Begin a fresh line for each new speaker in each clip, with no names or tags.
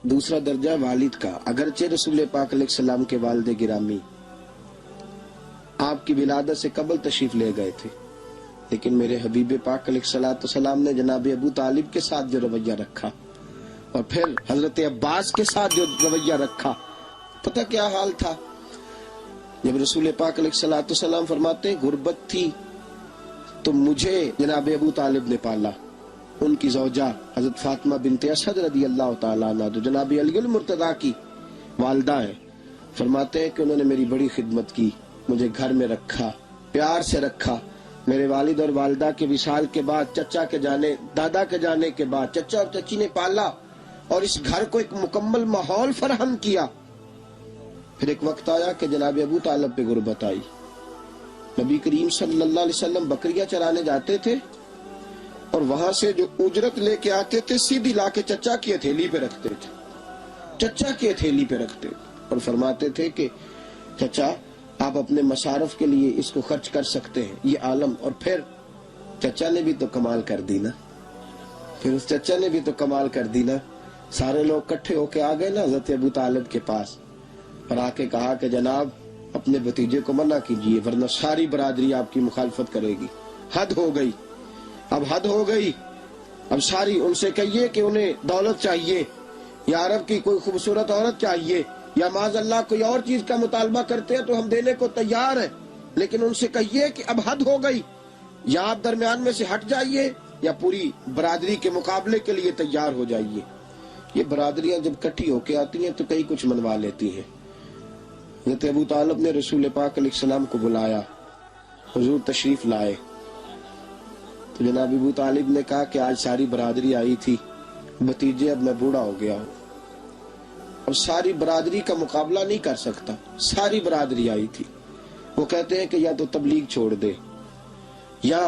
دوسرا درجہ والد کا، اگرچہ رسول پاک علیہ السلام کے والد گرامی آپ کی ولادت سے قبل تشریف لے گئے تھے، لیکن میرے حبیب پاک علیہ السلام نے جناب ابو طالب کے ساتھ جو رویہ رکھا اور پھر حضرت عباس کے ساتھ جو رویہ رکھا، پتہ کیا حال تھا؟ جب رسول پاک علیہ السلام فرماتے ہیں غربت تھی تو مجھے جناب ابو طالب نے پالا، ان کی زوجہ حضرت فاطمہ بنت اسد رضی اللہ تعالیٰ عنہ جو جناب علی المرتضیٰ کی والدہ ہیں، فرماتے ہیں کہ انہوں نے میری بڑی خدمت کی، مجھے گھر میں رکھا، پیار سے رکھا۔ میرے والد اور والدہ کے وصال کے بعد، چچا کے جانے، دادا کے جانے کے بعد چچا اور چچی نے پالا اور اس گھر کو ایک مکمل ماحول فراہم کیا۔ پھر ایک وقت آیا کہ جناب ابو طالب پہ غربت آئی۔ نبی کریم صلی اللہ علیہ وسلم بکریاں چرانے جاتے تھے اور وہاں سے جو اجرت لے کے آتے تھے سیدھی لا کے چچا کی ہتھیلی پہ رکھتے تھے، چچا کی ہتھیلی پہ رکھتے اور فرماتے تھے کہ چچا آپ اپنے مصارف کے لیے اس کو خرچ کر سکتے ہیں، یہ عالم۔ اور پھر چچا نے بھی تو کمال کر دی نا، پھر اس چچا نے بھی تو کمال کر دی نا، سارے لوگ کٹھے ہو کے آ گئے نا حضرت ابو طالب کے پاس اور آ کے کہا کہ جناب اپنے بھتیجے کو منع کیجئے ورنہ ساری برادری آپ کی مخالفت کرے گی، حد ہو گئی، اب حد ہو گئی، اب ساری ان سے کہیے کہ انہیں دولت چاہیے یا عرب کی کوئی خوبصورت عورت چاہیے یا معاذ اللہ کوئی اور چیز کا مطالبہ کرتے ہیں تو ہم دینے کو تیار ہیں، لیکن ان سے کہیے کہ اب حد ہو گئی، یا آپ درمیان میں سے ہٹ جائیے یا پوری برادری کے مقابلے کے لیے تیار ہو جائیے۔ یہ برادریاں جب کٹھی ہو کے آتی ہیں تو کئی کچھ منوا لیتی ہیں۔ حضرت ابو طالب نے رسول پاک علیہ السلام کو بلایا، حضور تشریف لائے تو جناب ابو طالب نے کہا کہ آج ساری برادری آئی تھی، بھتیجے اب میں بوڑھا ہو گیا ہوں اور ساری برادری کا مقابلہ نہیں کر سکتا، ساری برادری آئی تھی، وہ کہتے ہیں کہ یا تو تبلیغ چھوڑ دے یا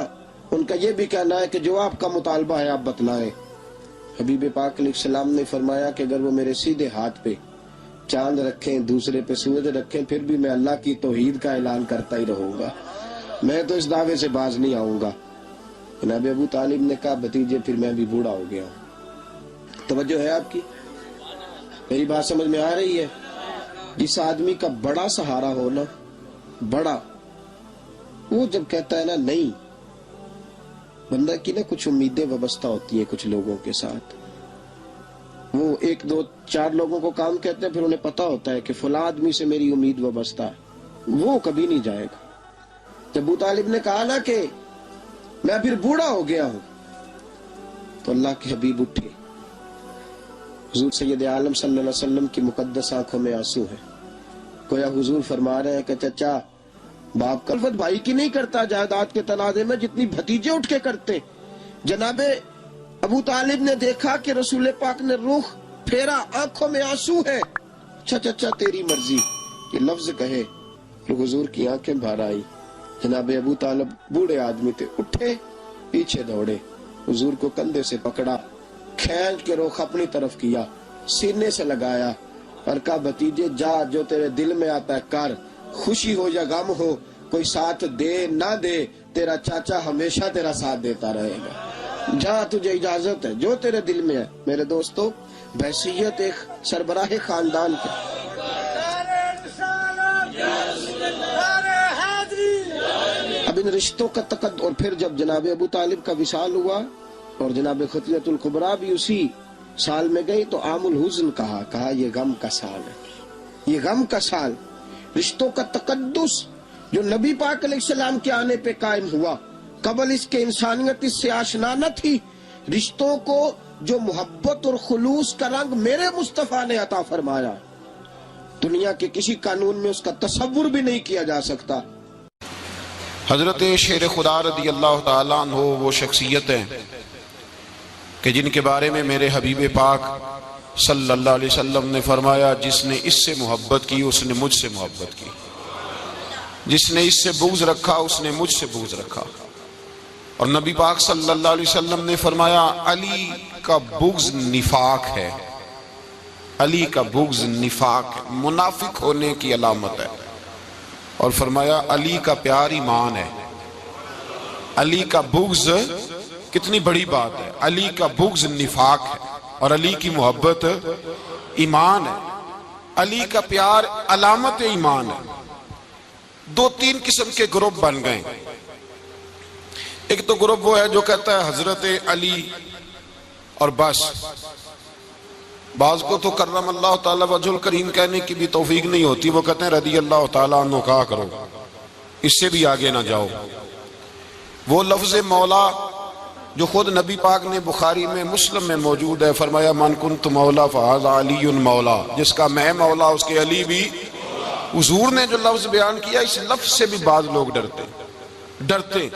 ان کا یہ بھی کہنا ہے کہ جو آپ کا مطالبہ ہے آپ بتلائیں۔ حبیب پاک علیہ السلام نے فرمایا کہ اگر وہ میرے سیدھے ہاتھ پہ چاند رکھیں، دوسرے پہ سورج رکھیں، پھر بھی میں اللہ کی توحید کا اعلان کرتا ہی رہوں گا، میں تو اس دعوے سے باز نہیں آؤں گا۔ جناب ابو طالب نے کہا بھتیجے پھر میں بھی بوڑھا ہو گیا ہوں۔ توجہ ہے آپ کی؟ میری بات سمجھ میں آ رہی ہے؟ جس آدمی کا بڑا سہارا ہو نا، بڑا، وہ جب کہتا ہے نا نہیں، بندہ کی نا کچھ امیدیں وابستہ ہوتی ہیں کچھ لوگوں کے ساتھ، وہ ایک دو چار لوگوں کو کام کہتے ہیں، پھر انہیں پتا ہوتا ہے کہ فلاں آدمی سے میری امید وابستہ ہے، وہ کبھی نہیں جائے گا۔ جب ابو طالب نے کہا نا کہ میں پھر بوڑھا ہو گیا ہوں تو اللہ کے حبیب اٹھے، حضور سید عالم صلی اللہ علیہ وسلم کی مقدس آنکھوں میں آنسو ہے، گویا حضور فرما رہے ہیں کہ چچا باپ کا الفت بھائی کی نہیں کرتا جائیداد کے تنازع میں جتنی بھتیجے اٹھ کے کرتے۔ جناب ابو طالب نے دیکھا کہ رسول پاک نے رخ پھیرا، آنکھوں میں آنسو ہے، اچھا چچا تیری مرضی، یہ لفظ کہے تو حضور کی آنکھیں بھر آئی۔ جناب ابو طالب بوڑھے آدمی تھے، اٹھے، پیچھے دوڑے، حضور کو کندھے سے پکڑا، کھینچ کے رخ اپنی طرف کیا، سینے سے لگایا اور کہا بھتیجے جا، جو تیرے دل میں آتا ہے کر، خوشی ہو یا غم ہو، کوئی ساتھ دے نہ دے، تیرا چاچا ہمیشہ تیرا ساتھ دیتا رہے گا، جا تجھے اجازت ہے، جو تیرے دل میں ہے۔ میرے دوستو، بحیثیت ایک سربراہ خاندان کے اب ان رشتوں کا تقدس، اور پھر جب جناب ابو طالب کا وصال ہوا اور جناب خطیۃ الکبریٰ بھی اسی سال میں گئی تو عام الحزن کہا یہ غم کا سال ہے، یہ غم کا سال۔ رشتوں کا تقدس جو نبی پاک علیہ السلام کے آنے پہ قائم ہوا، قبل اس کے انسانیت اس سے آشنا نہ تھی، رشتوں کو جو محبت اور خلوص کا رنگ میرے مصطفیٰ نے عطا فرمایا، دنیا کے کسی قانون میں اس کا تصور بھی نہیں کیا جا سکتا۔
حضرت شیر خدا رضی اللہ تعالیٰ عنہ وہ شخصیت ہیں کہ جن کے بارے میں میرے حبیب پاک صلی اللہ علیہ وسلم نے فرمایا جس نے اس سے محبت کی اس نے مجھ سے محبت کی، جس نے اس سے بغض رکھا اس نے مجھ سے بغض رکھا۔ اور نبی پاک صلی اللہ علیہ وسلم نے فرمایا علی کا بغض نفاق ہے، علی کا بغض نفاق ہے، منافق ہونے کی علامت ہے۔ اور فرمایا علی کا پیار ایمان ہے، علی کا بغض کتنی بڑی بات ہے، علی کا بغض نفاق ہے اور علی کی محبت ایمان ہے، علی کا پیار علامت ایمان ہے۔ دو تین قسم کے گروپ بن گئے۔ ایک تو گروپ وہ ہے جو کہتا ہے حضرت علی اور بس، بعض کو تو کرم اللہ تعالیٰ وجہ الکریم کہنے کی بھی توفیق نہیں ہوتی، وہ کہتے ہیں رضی اللہ تعالیٰ عنہ کہا کرو، اس سے بھی آگے نہ جاؤ۔ وہ لفظ مولا جو خود نبی پاک نے بخاری میں مسلم میں موجود ہے، فرمایا من کنت مولا فہذا علی مولا، جس کا میں مولا اس کے علی بھی۔ حضور نے جو لفظ بیان کیا اس لفظ سے بھی بعض لوگ ڈرتے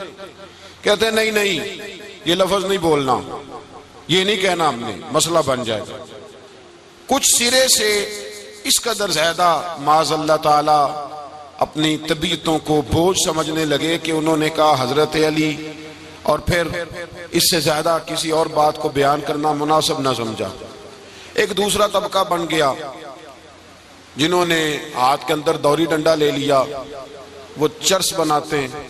کہتے ہیں نہیں یہ لفظ نہیں بولنا، یہ نہیں کہنا، ہم نے مسئلہ بن جائے گا۔ کچھ سرے سے اس قدر زیادہ معاذ اللہ تعالی اپنی طبیعتوں کو بوجھ سمجھنے لگے کہ انہوں نے کہا حضرت علی، اور پھر اس سے زیادہ کسی اور بات کو بیان کرنا مناسب نہ سمجھا۔ ایک دوسرا طبقہ بن گیا جنہوں نے ہاتھ کے اندر دوری ڈنڈا لے لیا، وہ چرس بناتے ہیں،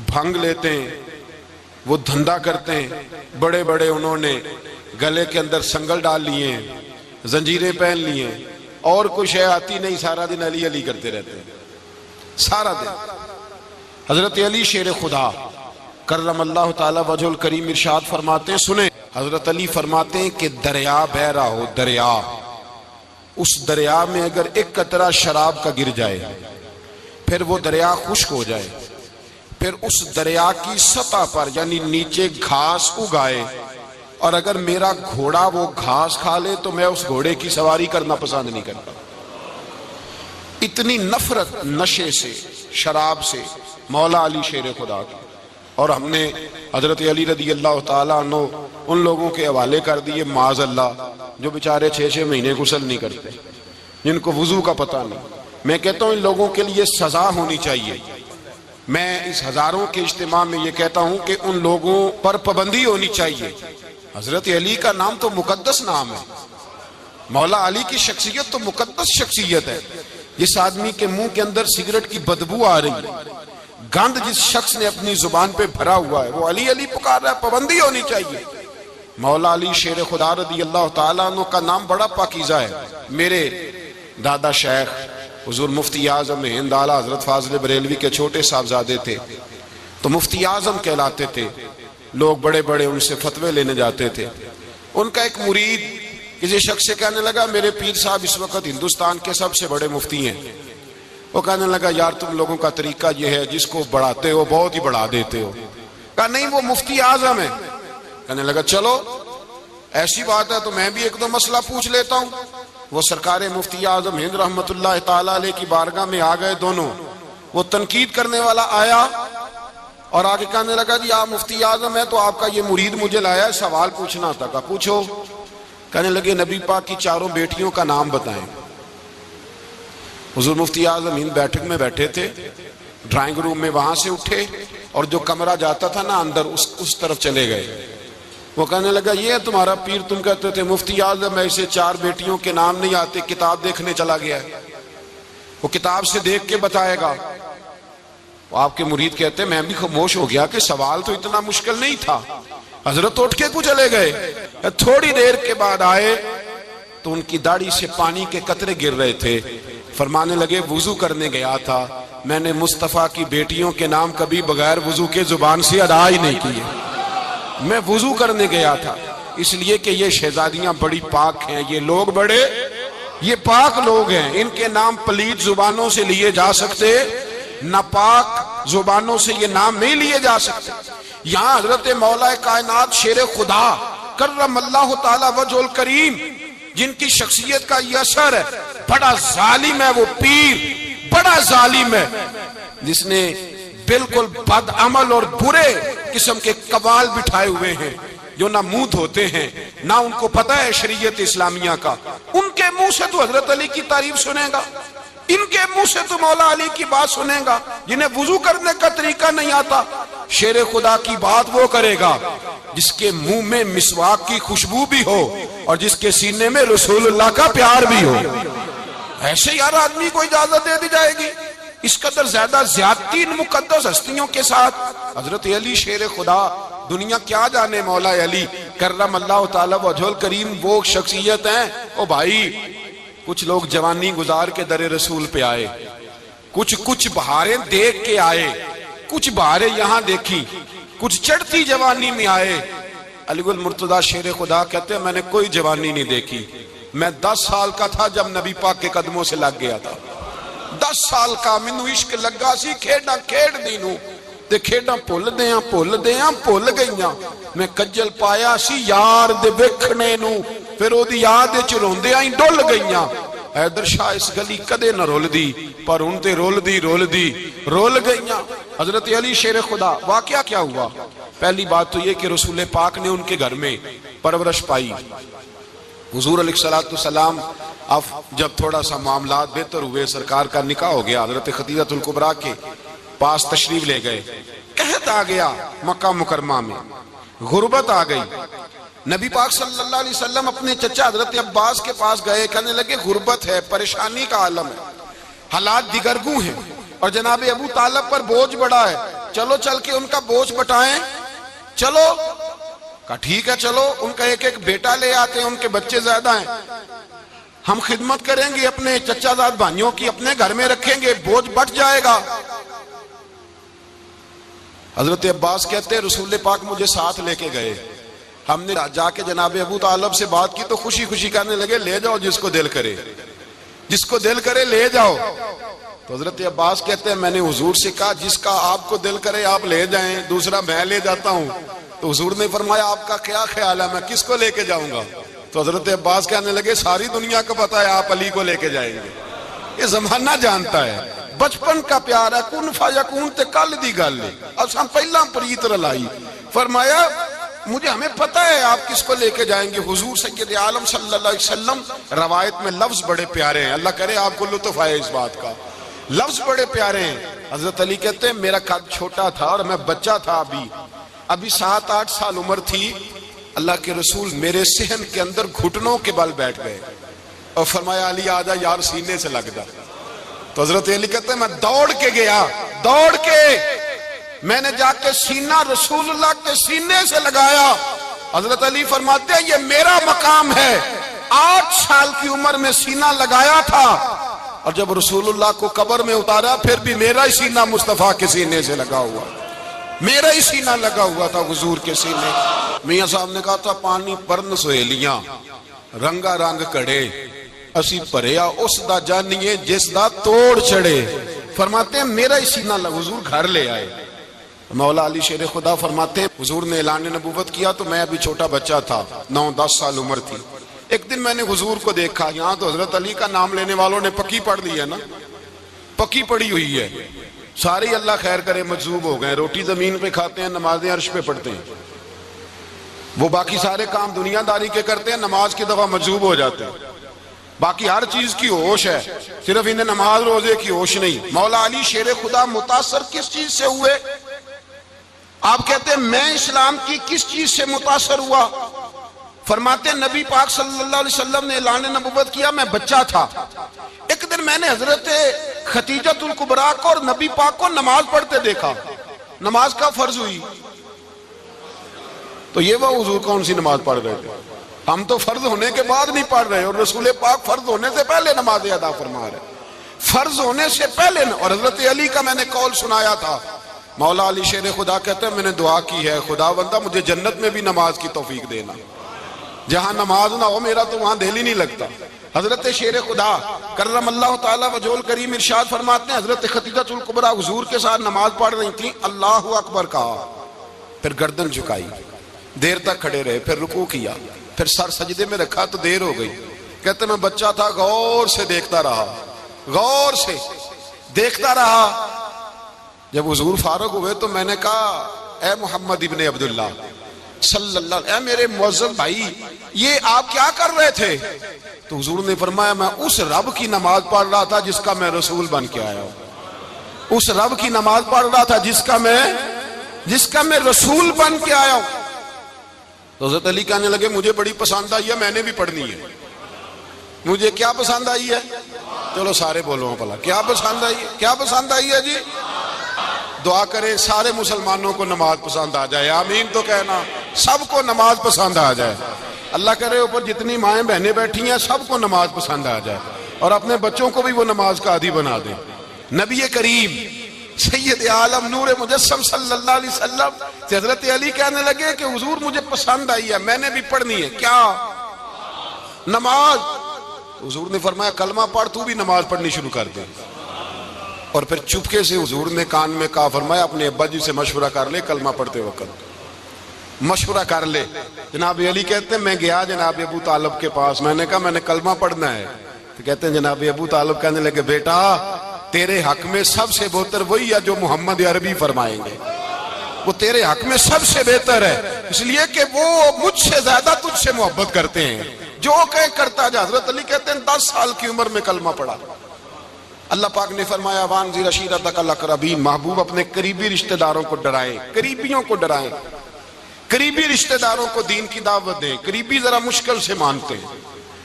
بھنگ لیتے ہیں، وہ دھندا کرتے ہیں، بڑے بڑے انہوں نے گلے کے اندر سنگل ڈال لیے ہیں، زنجیریں پہن لیے ہیں، اور کوئی شے آتی نہیں، سارا دن علی علی کرتے رہتے ہیں سارا دن۔ حضرت علی شیر خدا کرم اللہ تعالی وجہ الکریم ارشاد فرماتے ہیں، سنیں، حضرت علی فرماتے ہیں کہ دریا بہ رہا ہو، دریا، اس دریا میں اگر ایک قطرہ شراب کا گر جائے، پھر وہ دریا خشک ہو جائے، پھر اس دریا کی سطح پر یعنی نیچے گھاس اگائے، اور اگر میرا گھوڑا وہ گھاس کھا لے تو میں اس گھوڑے کی سواری کرنا پسند نہیں کرتا۔ اتنی نفرت نشے سے، شراب سے مولا علی شیر خدا کی۔ اور ہم نے حضرت علی رضی اللہ تعالیٰ عنہ ان لوگوں کے حوالے کر دیے معاذ اللہ جو بیچارے 6 مہینے غسل نہیں کرتے، جن کو وضو کا پتہ نہیں۔ میں کہتا ہوں ان لوگوں کے لیے سزا ہونی چاہیے۔ میں اس ہزاروں کے اجتماع میں یہ کہتا ہوں کہ ان لوگوں پر پابندی ہونی چاہیے۔ حضرت علی کا نام تو مقدس نام ہے، مولا علی کی شخصیت تو مقدس شخصیت ہے۔ جس آدمی کے منہ کے اندر سگریٹ کی بدبو آ رہی ہے، گند جس شخص نے اپنی زبان پہ بھرا ہوا ہے، وہ علی علی پکار رہا ہے، پابندی ہونی چاہیے۔ مولا علی شیر خدا رضی اللہ تعالیٰ عنہ کا نام بڑا پاکیزہ ہے۔ میرے دادا شیخ حضور مفتی اعظم ہند اعلیٰ حضرت فاضل بریلوی کے چھوٹے صاحبزادے تھے، تو مفتی اعظم کہلاتے تھے، لوگ بڑے بڑے ان سے فتوے لینے جاتے تھے۔ ان کا ایک مرید کسی شخص سے کہنے لگا میرے پیر صاحب اس وقت ہندوستان کے سب سے بڑے مفتی ہیں۔ وہ کہنے لگا یار تم لوگوں کا طریقہ یہ ہے، جس کو بڑھاتے ہو بہت ہی بڑھا دیتے ہو۔ کہا نہیں وہ مفتی اعظم ہے۔ کہنے لگا چلو ایسی بات ہے تو میں بھی ایک دو مسئلہ پوچھ لیتا ہوں۔ وہ سرکار مفتی اعظم ہند رحمت اللہ تعالیٰ علیہ کی بارگاہ میں آ گئے دونوں۔ وہ تنقید کرنے والا آیا اور آگے کہنے لگا جی آپ مفتی اعظم ہے تو آپ کا یہ مرید مجھے لایا ہے، سوال پوچھنا تھا۔ کہا پوچھو۔ کہنے لگے نبی پاک کی 4 بیٹیوں کا نام بتائیں۔ حضور مفتی اعظم ہند بیٹھک میں بیٹھے تھے، ڈرائنگ روم میں، وہاں سے اٹھے اور جو کمرہ جاتا تھا نا اندر اس طرف چلے گئے۔ وہ کہنے لگا یہ ہے تمہارا پیر، تم کہتے تھے مفتی اعظم ایسے 4 بیٹیوں کے نام نہیں آتے، کتاب دیکھنے چلا گیا ہے، وہ کتاب سے دیکھ کے بتائے گا۔ آپ کے مرید کہتے میں بھی خاموش ہو گیا کہ سوال تو اتنا مشکل نہیں تھا۔ حضرت اٹھ کے کو چلے گئے، تھوڑی دیر کے بعد آئے تو ان کی داڑھی سے پانی کے قطرے گر رہے تھے۔ فرمانے لگے وضو کرنے گیا تھا، میں نے مصطفیٰ کی بیٹیوں کے نام کبھی بغیر وضو کے زبان سے ادا ہی نہیں کیے، میں وضو کرنے گیا تھا، اس لیے کہ یہ شہزادیاں بڑی پاک ہیں، یہ لوگ بڑے یہ پاک لوگ ہیں، ان کے نام پلیت زبانوں سے لیے جا سکتے، ناپاک زبانوں سے یہ نام نہیں لیے جا سکتے۔ یہاں حضرت مولا کائنات شیر خدا کرم اللہ تعالی وجہ الکریم جن کی شخصیت کا یہ اثر ہے، بڑا ظالم ہے وہ پیر، بڑا ظالم ہے جس نے بالکل بد عمل اور برے قسم کے قوال بٹھائے ہوئے ہیں، جو نہ منہ دھوتے ہیں نہ ان کو پتہ ہے شریعت اسلامیہ کا۔ ان کے منہ سے تو حضرت علی کی تعریف سنے گا، ان کے منہ سے تو مولا علی کی بات سنے گا، جنہیں وضو کرنے کا طریقہ نہیں آتا۔ شیر خدا کی بات وہ کرے گا جس کے منہ میں مسواک کی خوشبو بھی ہو اور جس کے سینے میں رسول اللہ کا پیار بھی ہو۔ ایسے یار آدمی کو اجازت دے دی جائے گی؟ اس قدر زیادہ زیادتی ان مقدس ہستیوں کے ساتھ۔ حضرت علی شیر خدا، دنیا کیا جانے مولا علی کرم اللہ تعالی وجہ الکریم وہ شخصیت ہیں. او بھائی کچھ لوگ جوانی گزار کے در رسول پہ آئے, کچھ بہاریں دیکھ کے آئے, کچھ بہاریں یہاں دیکھی, کچھ چڑھتی جوانی میں آئے. علی گل مرتضیٰ شیر خدا کہتے ہیں میں نے کوئی جوانی نہیں دیکھی. میں 10 سال کا تھا جب نبی پاک کے قدموں سے لگ گیا تھا. 10 سال کا مینوں عشق لگا سی, کھیڈاں کھیڈ دی نوں تے کھیڈاں بھول گئیاں. میں کجل پایا سی یار دے ویکھنے نوں, پھر او دی یاد وچ روندیاں ہی ڈل گئیاں. حیدر شاہ اس گلی کدے نہ رول دی, پر ان تے رول گئیاں. حضرت علی شیر خدا واقعہ کیا ہوا؟ پہلی بات تو یہ کہ رسول پاک نے ان کے گھر میں پرورش پائی. حضور علیہ السلام اب جب تھوڑا سا معاملات بہتر ہوئے, سرکار کا نکاح ہو گیا, حضرت خدیجہ الکبریٰ کے پاس تشریف لے گئے. قحط آ گیا مکہ مکرمہ میں, غربت آ گئی. نبی پاک صلی اللہ علیہ وسلم اپنے چچا حضرت عباس کے پاس گئے, کہنے لگے غربت ہے, پریشانی کا عالم ہے, حالات دیگرگوں ہیں, اور جناب ابو طالب پر بوجھ بڑا ہے, چلو چل کے ان کا بوجھ بٹائیں. چلو کہا ٹھیک ہے, چلو ان کا ایک بیٹا لے آتے ہیں, ان کے بچے زیادہ ہیں, ہم خدمت کریں گے اپنے چچا زاد بھائیوں کی, اپنے گھر میں رکھیں گے, بوجھ بٹ جائے گا. حضرت عباس کہتے ہیں رسول پاک مجھے ساتھ لے کے گئے. ہم نے جا کے جناب ابو طالب سے بات کی تو خوشی خوشی کہنے لگے لے جاؤ جس کو دل کرے لے جاؤ. تو حضرت عباس کہتے ہیں میں نے حضور سے کہا جس کا آپ کو دل کرے آپ لے جائیں, دوسرا میں لے جاتا ہوں. تو حضور نے فرمایا آپ کا کیا خیال ہے, میں کس کو لے کے جاؤں گا؟ تو حضرت عباس کہنے لگے ساری دنیا کو پتا ہے آپ علی کو لے کے جائیں گے. یہ زمانہ جانتا ہے, بچپن کا پیار ہے, کن فیکون تے کل دی گل ہے, اب ہم پہلا پریت رلائی. فرمایا ہمیں پتا ہے آپ کس کو لے کے جائیں گے. حضور سید عالم صلی اللہ علیہ وسلم, روایت میں لفظ بڑے پیارے ہیں, اللہ کرے آپ کو لطف آئے اس بات کا, لفظ بڑے پیارے ہیں. حضرت علی کہتے ہیں میرا قد چھوٹا تھا اور میں بچہ تھا, ابھی 7-8 سال عمر تھی. اللہ کے رسول میرے صحن کے اندر گھٹنوں کے بل بیٹھ گئے اور فرمایا علی آجا یار سینے سے لگ جا. تو حضرت علی کہتے ہیں میں دوڑ کے گیا, میں نے جا کے سینہ رسول اللہ کے سینے سے لگایا. حضرت علی فرماتے ہیں یہ میرا مقام ہے, 8 سال کی عمر میں سینہ لگایا تھا, اور جب رسول اللہ کو قبر میں اتارا پھر بھی میرا ہی سینہ مصطفیٰ کے سینے سے لگا ہوا, میرا ہی سینہ لگا ہوا تھا حضور کے سینے. میاں صاحب نے کہا تھا پانی پرن سہیلیاں رنگا رنگ کڑے, اسی پریا اس دا جانیے جس دا توڑ چڑے. فرماتے ہیں میرا ہی سینہ لگا, حضور گھر لے آئے. مولا علی شیر خدا فرماتے ہیں حضور نے اعلان نبوت کیا تو میں ابھی چھوٹا بچہ تھا, 9-10 سال عمر تھی. ایک دن میں نے حضور کو دیکھا, یہاں تو حضرت علی کا نام لینے والوں نے پکی پڑھ لی ہے نا, پکی پڑی ہوئی ہے, ساری اللہ خیر کرے مجذوب ہو گئے, روٹی زمین پہ کھاتے ہیں, نمازیں عرش پہ پڑھتے ہیں, وہ باقی سارے کام دنیا داری کے کرتے ہیں, نماز کی دفعہ مجذوب ہو جاتے ہیں, باقی ہر چیز کی ہوش ہے, صرف انہیں نماز روزے کی ہوش نہیں. مولا علی شیر خدا متاثر کس چیز سے ہوئے؟ آپ کہتے ہیں میں اسلام کی کس چیز سے متاثر ہوا؟ فرماتے ہیں نبی پاک صلی اللہ علیہ وسلم نے اعلان نبوت کیا, میں بچہ تھا. ایک دن میں نے حضرت خدیجہ الکبریٰ کو اور نبی پاک کو نماز پڑھتے دیکھا, نماز کا فرض ہوئی تو یہ وہ حضور کون سی نماز پڑھ رہے تھے؟ ہم تو فرض ہونے کے بعد نہیں پڑھ رہے, اور رسول پاک فرض ہونے سے پہلے نماز ادا فرما رہے, فرض ہونے سے پہلے. اور حضرت علی کا میں نے قول سنایا تھا, مولا علی شیر خدا کہتے ہیں میں نے دعا کی ہے خدا بندہ مجھے جنت میں بھی نماز کی توفیق دینا, جہاں نماز نہ ہو میرا تو وہاں دل ہی نہیں لگتا. حضرت شیر خدا کرم اللہ تعالیٰ وجہ الکریم ارشاد فرماتے ہیں حضرت خدیجہ الکبریٰ حضور کے ساتھ نماز پڑھ رہی تھیں, اللہ اکبر کہا, پھر گردن جھکائی, دیر تک کھڑے رہے, پھر رکوع کیا, پھر سر سجدے میں رکھا تو دیر ہو گئی. کہتے میں بچہ تھا, غور سے دیکھتا رہا. جب حضور فارغ ہوئے تو میں نے کہا اے محمد ابن عبداللہ صلی اللہ علیہ وسلم, اے میرے معزز بھائی یہ آپ کیا کر رہے تھے؟ تو حضور نے فرمایا میں اس رب کی نماز پڑھ رہا تھا جس کا میں رسول بن کے آیا ہوں, اس رب کی نماز پڑھ رہا تھا جس کا میں رسول بن کے آیا ہوں. تو حضرت علی کہنے لگے مجھے بڑی پسند آئی ہے, میں نے بھی پڑھنی ہے. مجھے کیا پسند آئی ہے؟ چلو سارے بولو پلا, کیا پسند آئی ہے؟ کیا پسند آئی ہے جی؟ دعا کرے سارے مسلمانوں کو نماز پسند آ جائے, آمین تو کہنا. سب کو نماز پسند آ جائے. اللہ کرے اوپر جتنی مائیں بہنیں بیٹھی ہیں سب کو نماز پسند آ جائے اور اپنے بچوں کو بھی وہ نماز کا عادی بنا دیں. نبی کریم سید عالم نور مجسم صلی اللہ علیہ وسلم سے حضرت علی کہنے لگے کہ حضور مجھے پسند آئی ہے، میں نے بھی پڑھنی ہے. کیا؟ نماز. حضور نے فرمایا کلمہ پڑھ، تو بھی نماز پڑھنی شروع کر دے. اور پھر چپکے سے حضور نے کان میں کہا، فرمایا اپنے ابا جی سے مشورہ کر لے کلمہ پڑھتے وقت، مشورہ کر لے. جناب علی کہتے ہیں میں گیا جناب ابو طالب کے پاس، میں نے کہا میں نے کلمہ پڑھنا ہے. تو کہتے ہیں جناب ابو طالب کہنے لگے بیٹا تیرے حق میں سب سے بہتر وہی ہے جو محمد عربی فرمائیں گے، وہ تیرے حق میں سب سے بہتر ہے، اس لیے کہ وہ مجھ سے زیادہ تجھ سے محبت کرتے ہیں، جو کہ کرتا جا. حضرت علی کہتے ہیں 10 سال کی عمر میں کلمہ پڑھا. اللہ پاک نے فرمایا وانذر عشیرتک الاقربین، محبوب اپنے قریبی رشتہ داروں کو ڈرائیں، قریبیوں کو ڈرائیں، قریبی رشتہ داروں کو دین کی دعوت دیں. قریبی ذرا مشکل سے مانتے ہیں،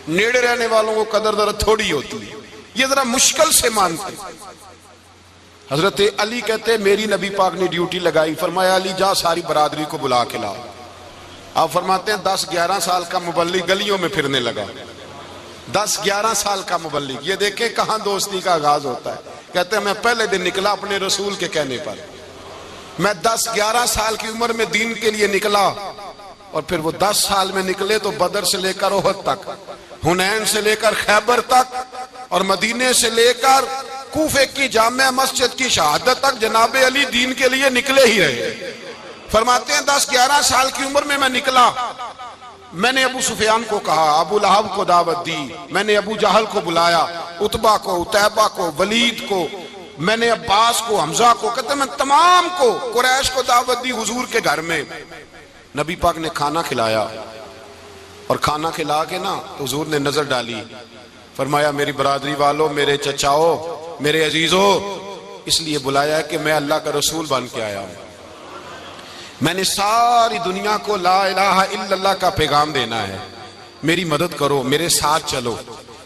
نیڑے رہنے والوں کو قدر ذرا تھوڑی ہوتی ہے، یہ ذرا مشکل سے مانتے. حضرت علی کہتے ہیں میری نبی پاک نے ڈیوٹی لگائی، فرمایا علی جا ساری برادری کو بلا کے لاؤ. آپ فرماتے ہیں 10-11 سال کا مبلغ گلیوں میں پھرنے لگا. 10-11 سال کا مبلغ، یہ دیکھیں کہاں دوستی کا آغاز ہوتا ہے. کہتے ہیں میں پہلے دن نکلا اپنے رسول کے کہنے پر، میں 10-11 سال کی عمر میں دین کے لیے نکلا، اور پھر وہ 10 سال میں نکلے تو بدر سے لے کر احد تک، حنین سے لے کر خیبر تک، اور مدینے سے لے کر کوفے کی جامع مسجد کی شہادت تک جناب علی دین کے لیے نکلے ہی رہے. فرماتے ہیں 10-11 سال کی عمر میں نکلا. میں نے ابو سفیان کو کہا، ابو لہب کو دعوت دی، میں نے ابو جہل کو بلایا، عتبہ کو، عتیبہ کو، ولید کو، میں نے عباس کو، حمزہ کو، کہتے ہیں میں تمام کو، قریش کو دعوت دی حضور کے گھر میں. نبی پاک نے کھانا کھلایا، اور کھانا کھلا کے نا تو حضور نے نظر ڈالی، فرمایا میری برادری والوں، میرے چچاؤ، میرے عزیزوں، اس لیے بلایا ہے کہ میں اللہ کا رسول بن کے آیا ہوں. میں نے ساری دنیا کو لا الہ الا اللہ کا پیغام دینا ہے، میری مدد کرو، میرے ساتھ چلو،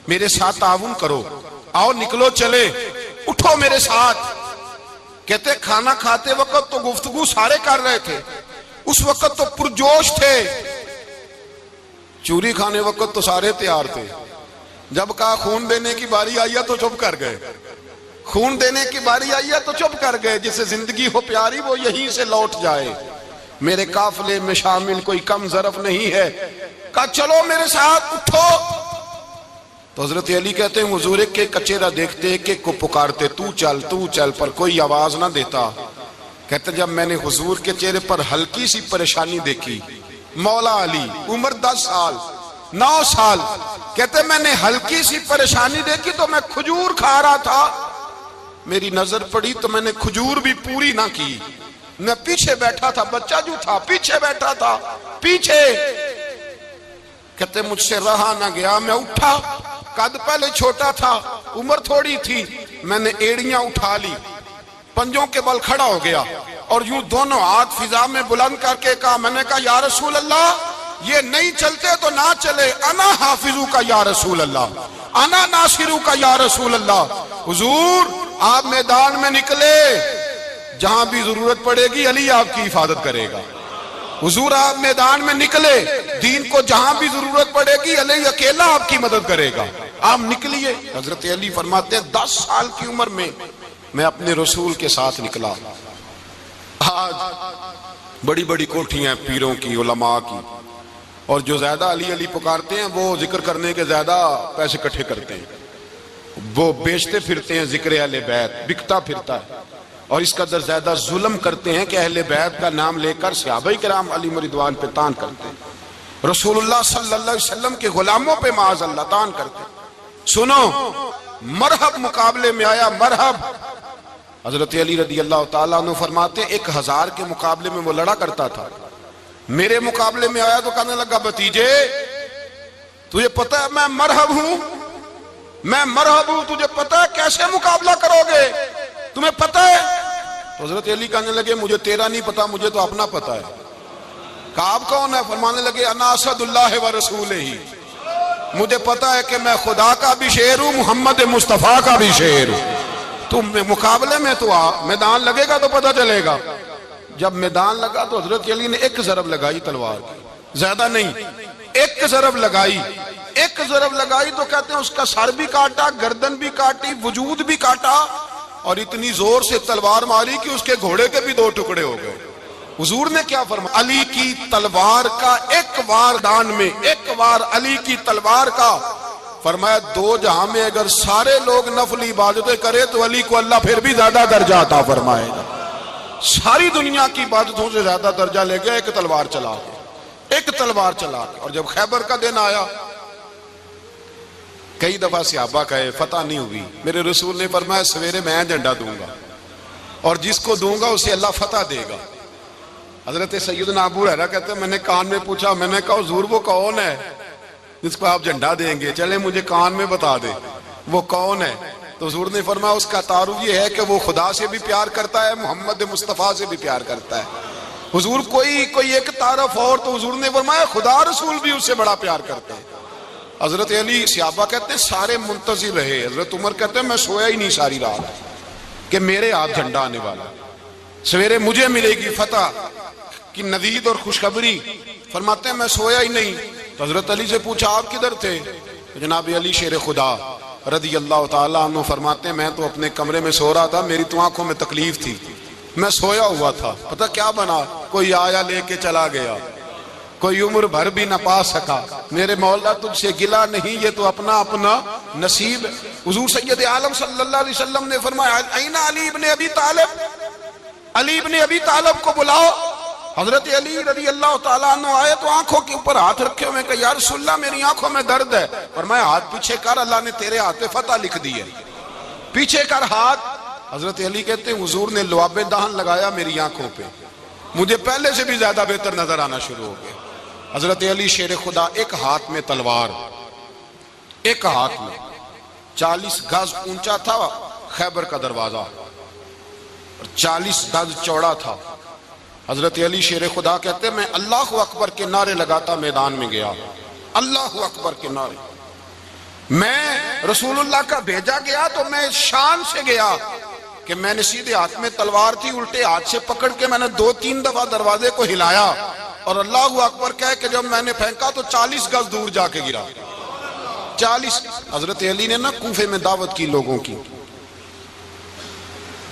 میرے ساتھ تعاون کرو، آؤ نکلو چلے، اٹھو میرے ساتھ. کہتے کھانا کھاتے وقت تو گفتگو سارے کر رہے تھے، اس وقت تو پرجوش تھے، چوری کھانے وقت تو سارے تیار تھے. جب کہا خون دینے کی باری آئی ہے تو چپ کر گئے، خون دینے کی باری آئی ہے تو چپ کر گئے. جسے زندگی ہو پیاری وہ یہیں سے لوٹ جائے، میرے قافلے میں شامل کوئی کم ظرف نہیں ہے. کہا چلو میرے ساتھ اٹھو. تو حضرت علی کہتے ہیں حضور ایک ایک چہرہ دیکھتے، ایک ایک کو پکارتے، تو چل، پر کوئی آواز نہ دیتا. کہتے جب میں نے حضور کے چہرے پر ہلکی سی پریشانی دیکھی، مولا علی عمر 10 سال 9 سال، کہتے میں نے ہلکی سی پریشانی دیکھی تو میں کھجور کھا رہا تھا، میری نظر پڑی تو میں نے کھجور بھی پوری نہ کی، میں پیچھے بیٹھا تھا، بچہ جو تھا پیچھے بیٹھا تھا، پیچھے. کہتے مجھ سے رہا نہ گیا، میں اٹھا، قد پہلے چھوٹا تھا، عمر تھوڑی تھی، میں نے ایڑیاں اٹھا لی، پنجوں کے بل کھڑا ہو گیا، اور یوں دونوں ہاتھ فضا میں بلند کر کے کہا، میں نے کہا یا رسول اللہ یہ نہیں چلتے تو نہ چلے، انا حافظو کا یا رسول اللہ، انا ناصرو کا یا رسول اللہ. حضور آپ میدان میں نکلے، جہاں بھی ضرورت پڑے گی علی آپ کی حفاظت کرے گا. حضور آپ میدان میں نکلے، دین کو جہاں بھی ضرورت پڑے گی علی اکیلا آپ کی مدد کرے گا. آپ نکلیے. حضرت علی فرماتے ہیں 10 سال کی عمر میں اپنے رسول کے ساتھ نکلا. آج بڑی بڑی کوٹھیاں پیروں کی، علماء کی، اور جو زیادہ علی علی پکارتے ہیں وہ ذکر کرنے کے زیادہ پیسے اکٹھے کرتے ہیں، وہ بیچتے پھرتے ہیں ذکر اہل بیت، بکتا پھرتا ہے، اور اس قدر زیادہ ظلم کرتے ہیں کہ اہل بیت کا نام لے کر صحابہ کرام علی رضوان پہ تان کرتے ہیں، رسول اللہ صلی اللہ علیہ وسلم کے غلاموں پہ معاذ اللہ تان کرتے ہیں. سنو، مرحب مقابلے میں آیا، مرحب. حضرت علی رضی اللہ تعالیٰ عنہ فرماتے ہیں 1000 کے مقابلے میں وہ لڑا کرتا تھا، میرے مقابلے میں آیا تو کہنے لگا بھتیجے تجھے پتہ ہے میں مرحب ہوں، تجھے پتہ ہے کیسے مقابلہ کرو گے، تمہیں پتہ ہے؟ تو حضرت علی کہنے لگے مجھے تیرا نہیں پتا، مجھے تو اپنا پتا ہے. کہا آپ کون ہے؟ فرمانے لگے انا اسد اللہ و رسولہ، مجھے پتا ہے کہ میں خدا کا بھی شیر ہوں، محمد مصطفیٰ کا بھی شیر ہوں. تم مقابلے میں تو آ، میدان لگے گا تو پتہ چلے گا. جب میدان لگا تو حضرت علی نے ایک ضرب لگائی تلوار کی، زیادہ نہیں، ایک ضرب لگائی، ایک ضرب لگائی تو کہتے ہیں اس کا سر بھی کاٹا، گردن بھی کاٹی، وجود بھی کاٹا، اور اتنی زور سے تلوار ماری کہ اس کے گھوڑے کے بھی 2 ٹکڑے ہو گئے۔ حضور نے کیا فرمایا؟ علی کی تلوار کا ایک وار دان میں، ایک وار علی کی تلوار کا، فرمایا 2 جہاں میں اگر سارے لوگ نفل عبادتیں کرے تو علی کو اللہ پھر بھی زیادہ درجہ عطا فرمائے گا۔ ساری دنیا کی عبادتوں سے زیادہ درجہ لے گیا ایک تلوار چلا کے، ایک تلوار چلا کے۔ اور جب خیبر کا دن آیا، کئی دفعہ صحابہ کہے فتح نہیں ہوئی، میرے رسول نے فرمایا سویرے میں جھنڈا دوں گا اور جس کو دوں گا اسے اللہ فتح دے گا۔ حضرت سیدنا ابو ہریرہ کہتے ہیں میں نے کان میں پوچھا، میں نے کہا حضور وہ کون ہے جس کو آپ جھنڈا دیں گے؟ چلے مجھے کان میں بتا دے وہ کون ہے۔ تو حضور نے فرمایا اس کا تعارف یہ ہے کہ وہ خدا سے بھی پیار کرتا ہے، محمد مصطفیٰ سے بھی پیار کرتا ہے۔ حضور کوئی ایک تعارف اور، تو حضور نے فرمایا خدا رسول بھی اس سے بڑا پیار کرتے ہیں۔ حضرت علی، صحابہ کہتے ہیں سارے منتظر رہے۔ حضرت عمر کہتے ہیں میں سویا ہی نہیں ساری رات کہ میرے ہاتھ جھنڈا آنے والا، سویرے مجھے ملے گی فتح کی نوید اور خوشخبری۔ فرماتے ہیں میں سویا ہی نہیں۔ تو حضرت علی سے پوچھا آپ کدھر تھے؟ جناب علی شیر خدا رضی اللہ تعالیٰ عنہ فرماتے ہیں میں تو اپنے کمرے میں سو رہا تھا، میری تو آنکھوں میں تکلیف تھی، میں سویا ہوا تھا، پتہ کیا بنا، کوئی آیا لے کے چلا گیا، کوئی عمر بھر بھی نہ پا سکا۔ میرے مولا تجھ سے گلا نہیں، یہ تو اپنا اپنا نصیب۔ حضور سید عالم صلی اللہ علیہ وسلم نے فرمایا این علی ابن ابی طالب، علی ابن ابی طالب کو بلاؤ۔ حضرت علی رضی اللہ تعالیٰ عنہ آئے تو آنکھوں کے اوپر ہاتھ رکھے ہوئے کہ یا رسول اللہ میری آنکھوں میں درد ہے۔ فرمایا ہاتھ پیچھے کر، اللہ نے تیرے ہاتھ پہ فتح لکھ دی ہے، پیچھے کر ہاتھ۔ حضرت علی کہتے ہیں حضور نے لعاب دہن لگایا میری آنکھوں پہ، مجھے پہلے سے بھی زیادہ بہتر نظر آنا شروع ہو گیا۔ حضرت علی شیر خدا، ایک ہاتھ میں تلوار، ایک ہاتھ میں 40 گز اونچا تھا خیبر کا دروازہ اور 40 گز چوڑا تھا۔ حضرت علی شیر خدا کہتے ہیں میں اللہ اکبر کے نعرے لگاتا میدان میں گیا، اللہ اکبر کے نعرے۔ میں رسول اللہ کا بھیجا گیا تو میں شان سے گیا کہ میں نے سیدھے ہاتھ میں تلوار تھی، الٹے ہاتھ سے پکڑ کے میں نے 2-3 دفعہ دروازے کو ہلایا اور اللہ اکبر کہہ کہ جب میں نے پھینکا تو 40 گز دور جا کے گرا، 40۔ حضرت علی نے نا کوفے میں دعوت کی لوگوں کی،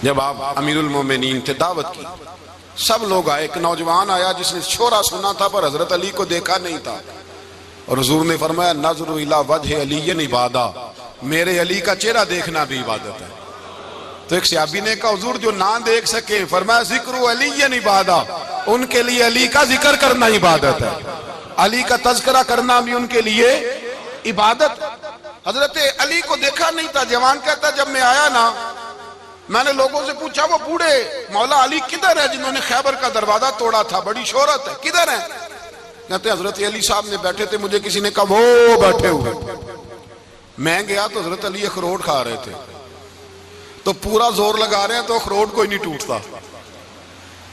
جب آپ امیر المومنین تھے دعوت کی، سب لوگ آئے۔ ایک نوجوان آیا جس نے شورا سنا تھا پر حضرت علی کو دیکھا نہیں تھا، اور حضور نے فرمایا نظر الی وجہ علی عبادہ، میرے علی کا چہرہ دیکھنا بھی عبادت ہے۔ تو ایک صحابی نے کہا حضور جو نہ دیکھ سکے، فرمایا ذکر علی عبادہ، ان کے لیے علی کا ذکر کرنا عبادت ہے، علی کا تذکرہ کرنا بھی ان کے لیے عبادت۔ حضرت علی کو دیکھا نہیں تھا۔ جوان کہتا جب میں آیا نا، میں نے لوگوں سے پوچھا وہ بوڑھے مولا علی کدھر ہے جنہوں نے خیبر کا دروازہ توڑا تھا، بڑی شہرت ہے، کدھر ہیں؟ کہتے حضرت علی صاحب نے بیٹھے تھے، مجھے کسی نے کہا وہ بیٹھے ہوئے۔ میں گیا تو حضرت علی اخروٹ کھا رہے تھے، تو پورا زور لگا رہے ہیں تو اخروٹ کوئی نہیں ٹوٹتا،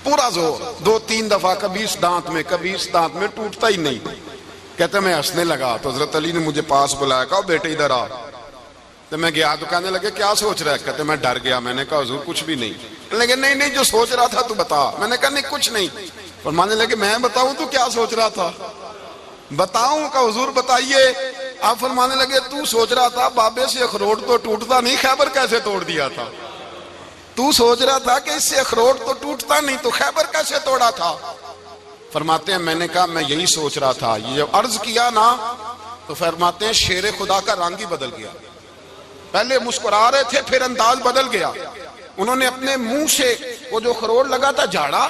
پورا زور 2-3 دفعہ، کبھی اس دانت میں کبھی اس دانت میں، ٹوٹتا ہی نہیں۔ کہتے میں ہنسنے لگا تو حضرت علی نے مجھے پاس بلایا، کہا بیٹے ادھر آ۔ تو میں گیا تو کہنے لگے کیا سوچ رہا ہے؟ کہتے میں ڈر گیا۔ میں نے کہا حضور کچھ بھی نہیں۔ کہنے لگے نہیں جو سوچ رہا تھا تو بتا۔ میں نے کہا نہیں کچھ نہیں۔ فرمانے لگے میں بتاؤں تو کیا سوچ رہا تھا؟ بتاؤں؟ کہ حضور بتائیے۔ آپ فرمانے لگے تو سوچ رہا تھا بابے سے اخروٹ تو ٹوٹتا نہیں، خیبر کیسے توڑ دیا تھا؟ تو سوچ رہا تھا کہ اس سے اخروٹ تو ٹوٹتا نہیں تو خیبر کیسے توڑا تھا؟ فرماتے ہیں میں نے کہا میں یہی سوچ رہا تھا۔ یہ جب عرض کیا نا تو فرماتے ہیں شیر خدا کا رنگ ہی بدل گیا، پہلے مسکرا رہے تھے پھر انداز بدل گیا۔ انہوں نے اپنے منہ سے وہ جو خروٹ لگا تھا جھاڑا،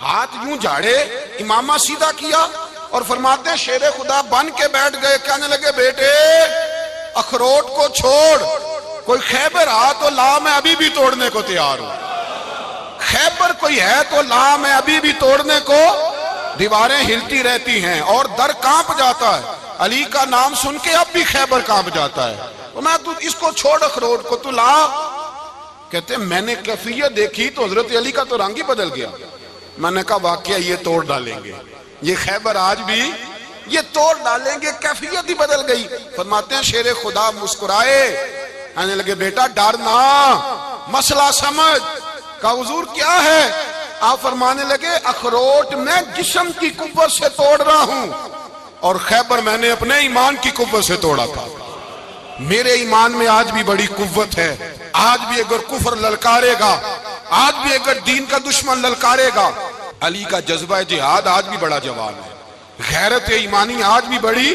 ہاتھ یوں جھاڑے، امامہ سیدھا کیا اور فرماتے ہیں شیر خدا بن کے بیٹھ گئے۔ کہنے لگے بیٹے اخروٹ کو چھوڑ، کوئی خیبر آ تو لا، میں ابھی بھی توڑنے کو تیار ہوں۔ خیبر کوئی ہے تو لا، میں ابھی بھی توڑنے کو۔ دیواریں ہلتی رہتی ہیں اور در کانپ جاتا ہے، علی کا نام سن کے اب بھی خیبر کانپ جاتا ہے۔ میں تو اس کو چھوڑ اخروٹ کو، تو لا۔ کہتے ہیں میں نے کیفیت دیکھی تو حضرت علی کا تو رنگ ہی بدل گیا۔ میں نے کہا واقعہ یہ توڑ ڈالیں گے، یہ خیبر آج بھی یہ توڑ ڈالیں گے، کیفیت ہی بدل گئی۔ فرماتے ہیں شیر خدا مسکرائے، کہنے لگے بیٹا ڈر نہ، مسئلہ سمجھ۔ کہا حضور کیا ہے؟ آپ فرمانے لگے اخروٹ میں جسم کی قوت سے توڑ رہا ہوں اور خیبر میں نے اپنے ایمان کی قوت سے توڑا تھا. میرے ایمان میں آج بھی بڑی قوت ہے. آج بھی اگر کفر للکارے گا, آج بھی اگر دین کا دشمن للکارے گا, علی کا جذبہ جہاد آج بھی بڑا جوان ہے. غیرت ایمانی آج بھی بڑی,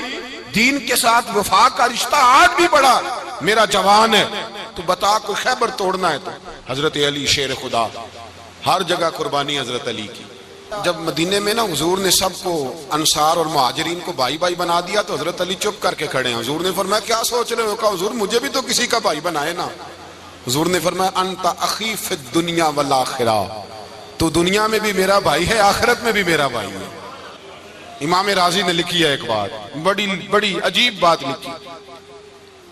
دین کے ساتھ وفا کا رشتہ آج بھی بڑا میرا جوان ہے. تو بتا کوئی خیبر توڑنا ہے تو حضرت علی شیر خدا, ہر جگہ قربانی حضرت علی کی. جب مدینے میں نا حضور نے سب کو انصار اور مہاجرین کو بھائی بھائی بنا دیا تو حضرت علی چپ کر کے کھڑے ہیں. حضور نے فرمایا کیا سوچ رہے ہو؟ کہا حضور مجھے بھی تو کسی کا بھائی بنائے نا. حضور نے فرمایا انت اخی فی الدنیا والآخرہ, تو دنیا میں بھی میرا بھائی ہے, آخرت میں بھی میرا بھائی ہے. امام راضی نے لکھی ہے ایک بات, بڑی عجیب بات لکھی.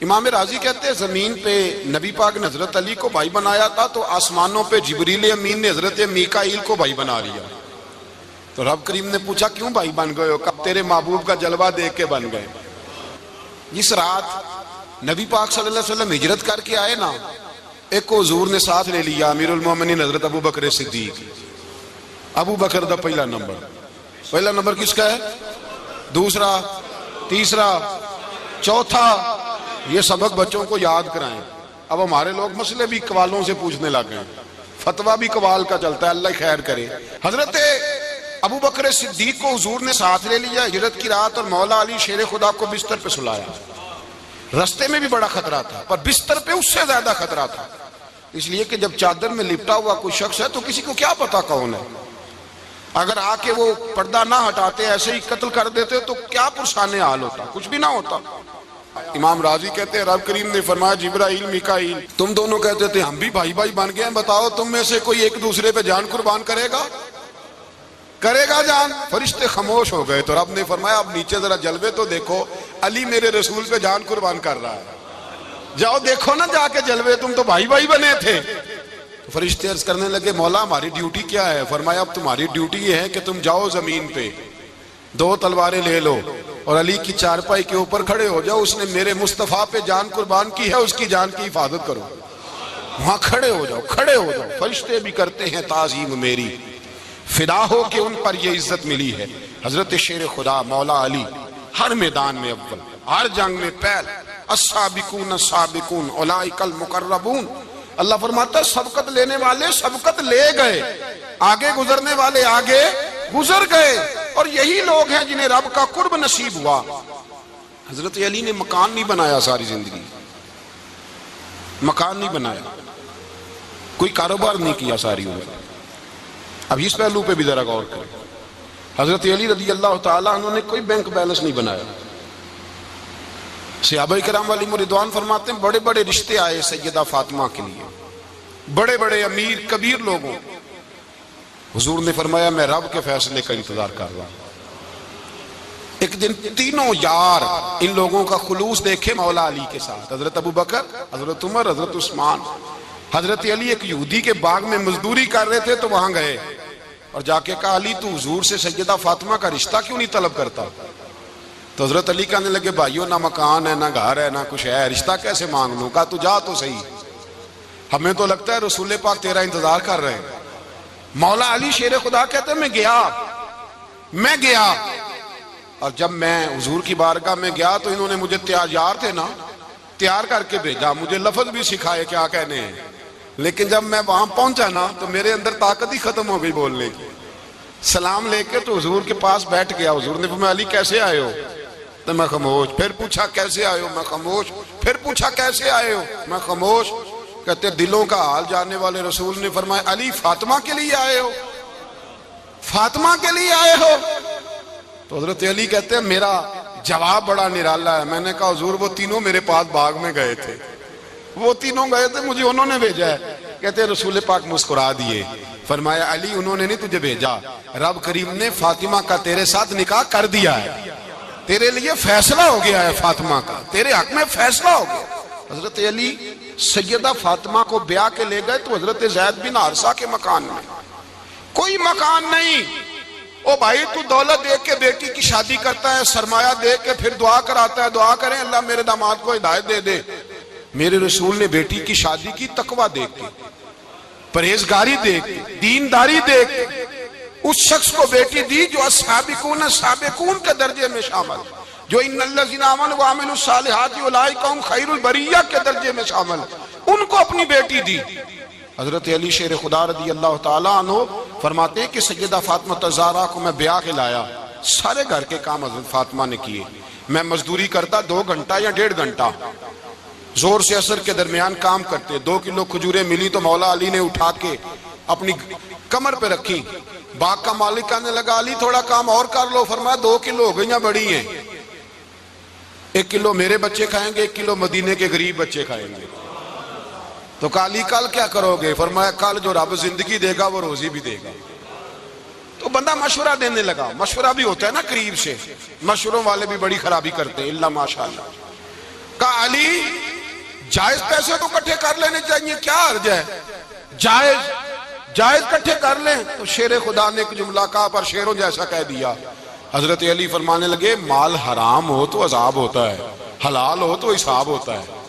امام راضی کہتے ہیں زمین پہ نبی پاک نے حضرت علی کو بھائی بنایا تھا تو آسمانوں پہ جبریل امین نے حضرت میکائیل کو بھائی بنا لیا. تو رب کریم نے پوچھا کیوں بھائی بن گئے ہو؟ کب تیرے محبوب کا جلوہ دیکھ کے بن گئے. جس رات نبی پاک صلی اللہ علیہ وسلم ہجرت کر کے آئے نا, ایک کو حضور نے ساتھ لے لیا, امیر المومنین حضرت ابو بکر صدیق. ابو بکر دا پہلا نمبر کس کا ہے؟ دوسرا, تیسرا, چوتھا. یہ سبق بچوں کو یاد کرائیں. اب ہمارے لوگ مسئلے بھی قوالوں سے پوچھنے لگ گئے, فتویٰ بھی قوال کا چلتا ہے, اللہ خیر کرے. حضرت ابو بکر صدیق کو حضور نے ساتھ لے لیا ہجرت کی رات, اور مولا علی شیر خدا کو بستر پہ سلایا. رستے میں بھی بڑا خطرہ تھا, پر بستر پہ اس سے زیادہ خطرہ تھا, اس لیے کہ جب چادر میں لپٹا ہوا کوئی شخص ہے تو کسی کو کیا پتا کون ہے. اگر آ کے وہ پردہ نہ ہٹاتے, ایسے ہی قتل کر دیتے تو کیا پرسان حال ہوتا, کچھ بھی نہ ہوتا. امام راضی کہتے ہیں رب کریم نے فرمایا جبرائیل میکائیل تم دونوں کہتے تھے ہم بھی بھائی بھائی بن گئے ہیں, بتاؤ تم میں سے کوئی ایک دوسرے پہ جان قربان کرے گا جان؟ فرشتے خاموش ہو گئے. تو رب نے فرمایا اب نیچے ذرا جلوے تو دیکھو, علی میرے رسول پہ جان قربان کر رہا ہے, جاؤ دیکھو نا جا کے جلوے, تم تو بھائی بھائی بنے تھے. تو فرشتے عرض کرنے لگے مولا ہماری ڈیوٹی کیا ہے؟ فرمایا اب تمہاری ڈیوٹی یہ ہے کہ تم جاؤ زمین پہ 2 تلواریں لے لو اور علی کی چارپائی کے اوپر کھڑے ہو جاؤ, اس نے میرے مصطفیٰ پہ جان قربان کی ہے, اس کی جان کی حفاظت کرو. وہاں کھڑے ہو جاؤ. فرشتے بھی کرتے ہیں تعظیم میری, فدا ہو کہ ان پر یہ عزت ملی ہے. حضرت شیر خدا مولا علی ہر میدان میں اول, ہر جنگ میں پہل. السابقون السابقون اولئک المقربون. اللہ فرماتا ہے سبقت لینے والے سبقت لے گئے, آگے گزرنے والے آگے گزر گئے, اور یہی لوگ ہیں جنہیں رب کا قرب نصیب ہوا. حضرت علی نے مکان نہیں بنایا, ساری زندگی مکان نہیں بنایا, کوئی کاروبار نہیں کیا ساری عمر. اب اس پہلو پہ بھی ذرا غور کریں. حضرت علی رضی اللہ تعالیٰ عنہ نے کوئی بینک بیلنس نہیں بنایا. صحابہ کرام علیہم رضوان فرماتے ہیں بڑے بڑے رشتے آئے سیدہ فاطمہ کے لیے, بڑے بڑے امیر کبیر لوگوں. حضور نے فرمایا میں رب کے فیصلے کا انتظار کر رہا ہوں. ایک دن تینوں یار ان لوگوں کا خلوص دیکھے مولا علی کے ساتھ, حضرت ابو بکر, حضرت عمر, حضرت عثمان. حضرت علی ایک یہودی کے باغ میں مزدوری کر رہے تھے تو وہاں گئے اور جا کے کہا علی تو حضور سے سیدہ فاطمہ کا رشتہ کیوں نہیں طلب کرتا؟ تو حضرت علی کہنے لگے بھائیو نہ مکان ہے, نہ گھر ہے, نہ کچھ ہے, رشتہ کیسے مانگ لوں؟ کہا تو جا تو صحیح, ہمیں تو لگتا ہے رسول پاک تیرا انتظار کر رہے ہیں. مولا علی شیر خدا کہتے ہیں میں گیا اور جب میں حضور کی بارگاہ میں گیا تو انہوں نے مجھے تیار تھے نا, تیار کر کے بھیجا, مجھے لفظ بھی سکھائے کیا کہنے ہیں, لیکن جب میں وہاں پہنچا نا تو میرے اندر طاقت ہی ختم ہو گئی بولنے کی. سلام لے کے تو حضور کے پاس بیٹھ گیا. حضور نے فرمایا علی کیسے آئے ہو؟ تو میں خاموش. پھر پوچھا کیسے آئے ہو؟ میں خاموش. پھر پوچھا کیسے آئے ہو؟ میں خاموش. کہتے دلوں کا حال جاننے والے رسول نے فرمایا علی فاطمہ کے لیے آئے ہو؟ فاطمہ کے لیے آئے ہو؟ تو حضرت علی کہتے ہیں میرا جواب بڑا نرالا ہے. میں نے کہا حضور وہ تینوں میرے پاس باغ میں گئے تھے, وہ تینوں گئے تھے, مجھے انہوں نے بھیجا ہے. کہتے ہیں رسول پاک مسکرا دیے, فرمایا علی انہوں نے نہیں تجھے بھیجا, رب کریم نے فاطمہ کا تیرے ساتھ نکاح کر دیا ہے, تیرے لیے فیصلہ ہو گیا ہے فاطمہ کا, تیرے حق میں فیصلہ ہو گیا. حضرت علی سیدہ فاطمہ کو بیاہ کے لے گئے تو حضرت زید بن حارثہ کے مکان میں کوئی مکان نہیں. او بھائی تو دولت دیکھ کے بیٹی کی شادی کرتا ہے, سرمایہ دیکھ کے پھر دعا کراتا ہے, دعا کریں اللہ میرے داماد کو ہدایت دے دے. میرے رسول نے بیٹی کی شادی کی تقوی دیکھ کے, پرہیزگاری دیکھ کے، دینداری دیکھ کے اس شخص کو بیٹی دی جو السابقون السابقون کے درجے میں شامل، جو ان الذین آمنوا وعملوا الصالحات اولئک هم خیر البریہ کے درجے میں شامل، ان کو اپنی بیٹی دی۔ حضرت علی شیر خدا رضی اللہ تعالیٰ عنہ فرماتے ہیں کہ سیدہ فاطمہ الزہرا کو میں بیاہ کھلایا، سارے گھر کے کام حضرت فاطمہ نے کیے، میں مزدوری کرتا 2 گھنٹہ یا 1.5 گھنٹہ، زور سے عصر کے درمیان کام کرتے، 2 کلو کھجوریں ملی تو مولا علی نے اٹھا کے اپنی کمر پہ رکھی، باغ کا مالک کہنے لگا علی تھوڑا کام اور کر لو، فرمایا 2 کلو ہو گئیاں بڑی ہیں، 1 کلو میرے بچے کھائیں گے، 1 کلو مدینے کے غریب بچے کھائیں گے۔ تو کہا علی کل کیا کرو گے؟ فرمایا کل جو رب زندگی دے گا وہ روزی بھی دے گا۔ تو بندہ مشورہ دینے لگا، مشورہ بھی ہوتا ہے نا قریب سے، مشوروں والے بھی بڑی خرابی کرتے ہیں اللہ ماشاءاللہ۔ کہا علی جائز پیسے تو کٹھے کر لینے چاہیے، کیا عرض ہے، جائز کٹھے کر لیں۔ تو شیر خدا نے ایک جملہ کہا پر شیروں جیسا کہہ دیا۔ حضرت علی فرمانے لگے مال حرام ہو تو عذاب ہوتا ہے، حلال ہو تو حساب ہوتا ہے،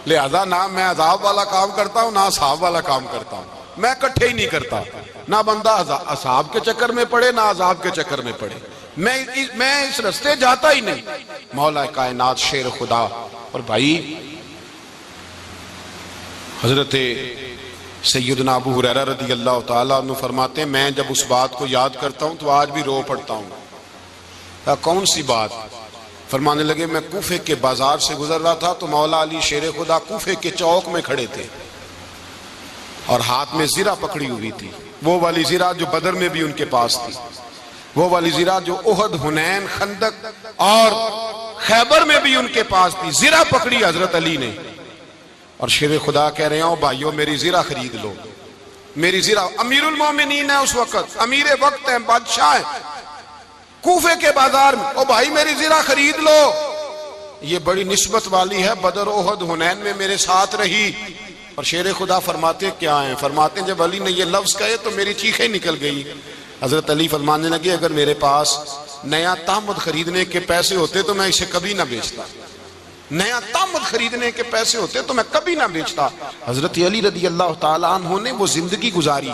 لہذا نہ میں عذاب والا کام کرتا ہوں نہ حساب والا کام کرتا ہوں، میں کٹھے ہی نہیں کرتا، نہ بندہ حساب کے چکر میں پڑے نہ عذاب کے چکر میں پڑے، میں اس رستے جاتا ہی نہیں۔ مولا کائنات شیر خدا۔ اور بھائی حضرت سیدنا ابو ہریرہ رضی اللہ تعالیٰ عنہ فرماتے ہیں میں جب اس بات کو یاد کرتا ہوں تو آج بھی رو پڑتا ہوں۔ کون سی بات؟ فرمانے لگے میں کوفے کے بازار سے گزر رہا تھا تو مولا علی شیر خدا کوفے کے چوک میں کھڑے تھے اور ہاتھ میں زرہ پکڑی ہوئی تھی، وہ والی زرہ جو بدر میں بھی ان کے پاس تھی، وہ والی زرہ جو احد، حنین، خندق اور خیبر میں بھی ان کے پاس تھی، زرہ پکڑی حضرت علی نے اور شیر خدا کہہ رہے ہیں بھائیو میری زرہ خرید لو، میری زرہ، امیر المومنین ہے اس وقت، امیر وقت ہیں، بادشاہ ہیں، کوفے کے بازار میں، او بھائی میری زرہ خرید لو، یہ بڑی نسبت والی ہے، بدر، احد، حنین میں میرے ساتھ رہی۔ اور شیر خدا فرماتے کیا ہیں؟ فرماتے ہیں جب علی نے یہ لفظ کہے تو میری چیخیں نکل گئی۔ حضرت علی فرمانے لگے اگر میرے پاس نیا تامد خریدنے کے پیسے ہوتے تو میں اسے کبھی نہ بیچتا، نیا تامد خریدنے کے پیسے ہوتے تو میں کبھی نہ بیچتا۔ حضرت علی رضی اللہ تعالیٰ عنہ نے وہ زندگی گزاری،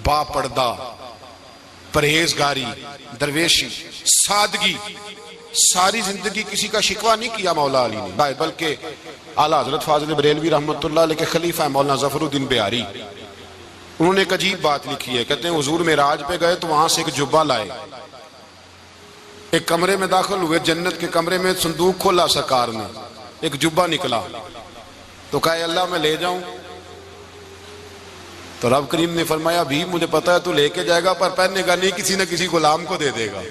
با پردہ، پرہیزگاری، درویشی، سادگی، ساری زندگی کسی کا شکوہ نہیں کیا مولا علی نے، بلکہ اعلیٰ حضرت فاضل بریلوی رحمۃ اللہ علیہ کے خلیفہ مولانا ظفر الدین بہاری، انہوں نے ایک عجیب بات لکھی ہے، کہتے ہیں حضور معراج پہ گئے تو وہاں سے ایک جبہ لائے، ایک کمرے میں داخل ہوئے، جنت کے کمرے میں صندوق کھولا سرکار نے، ایک جبہ نکلا تو کہا اے اللہ میں لے جاؤں؟ تو رب کریم نے فرمایا بھی مجھے پتا ہے تو لے کے جائے گا پر پہننے کا نہیں، کسی نہ کسی غلام کو دے دے گا۔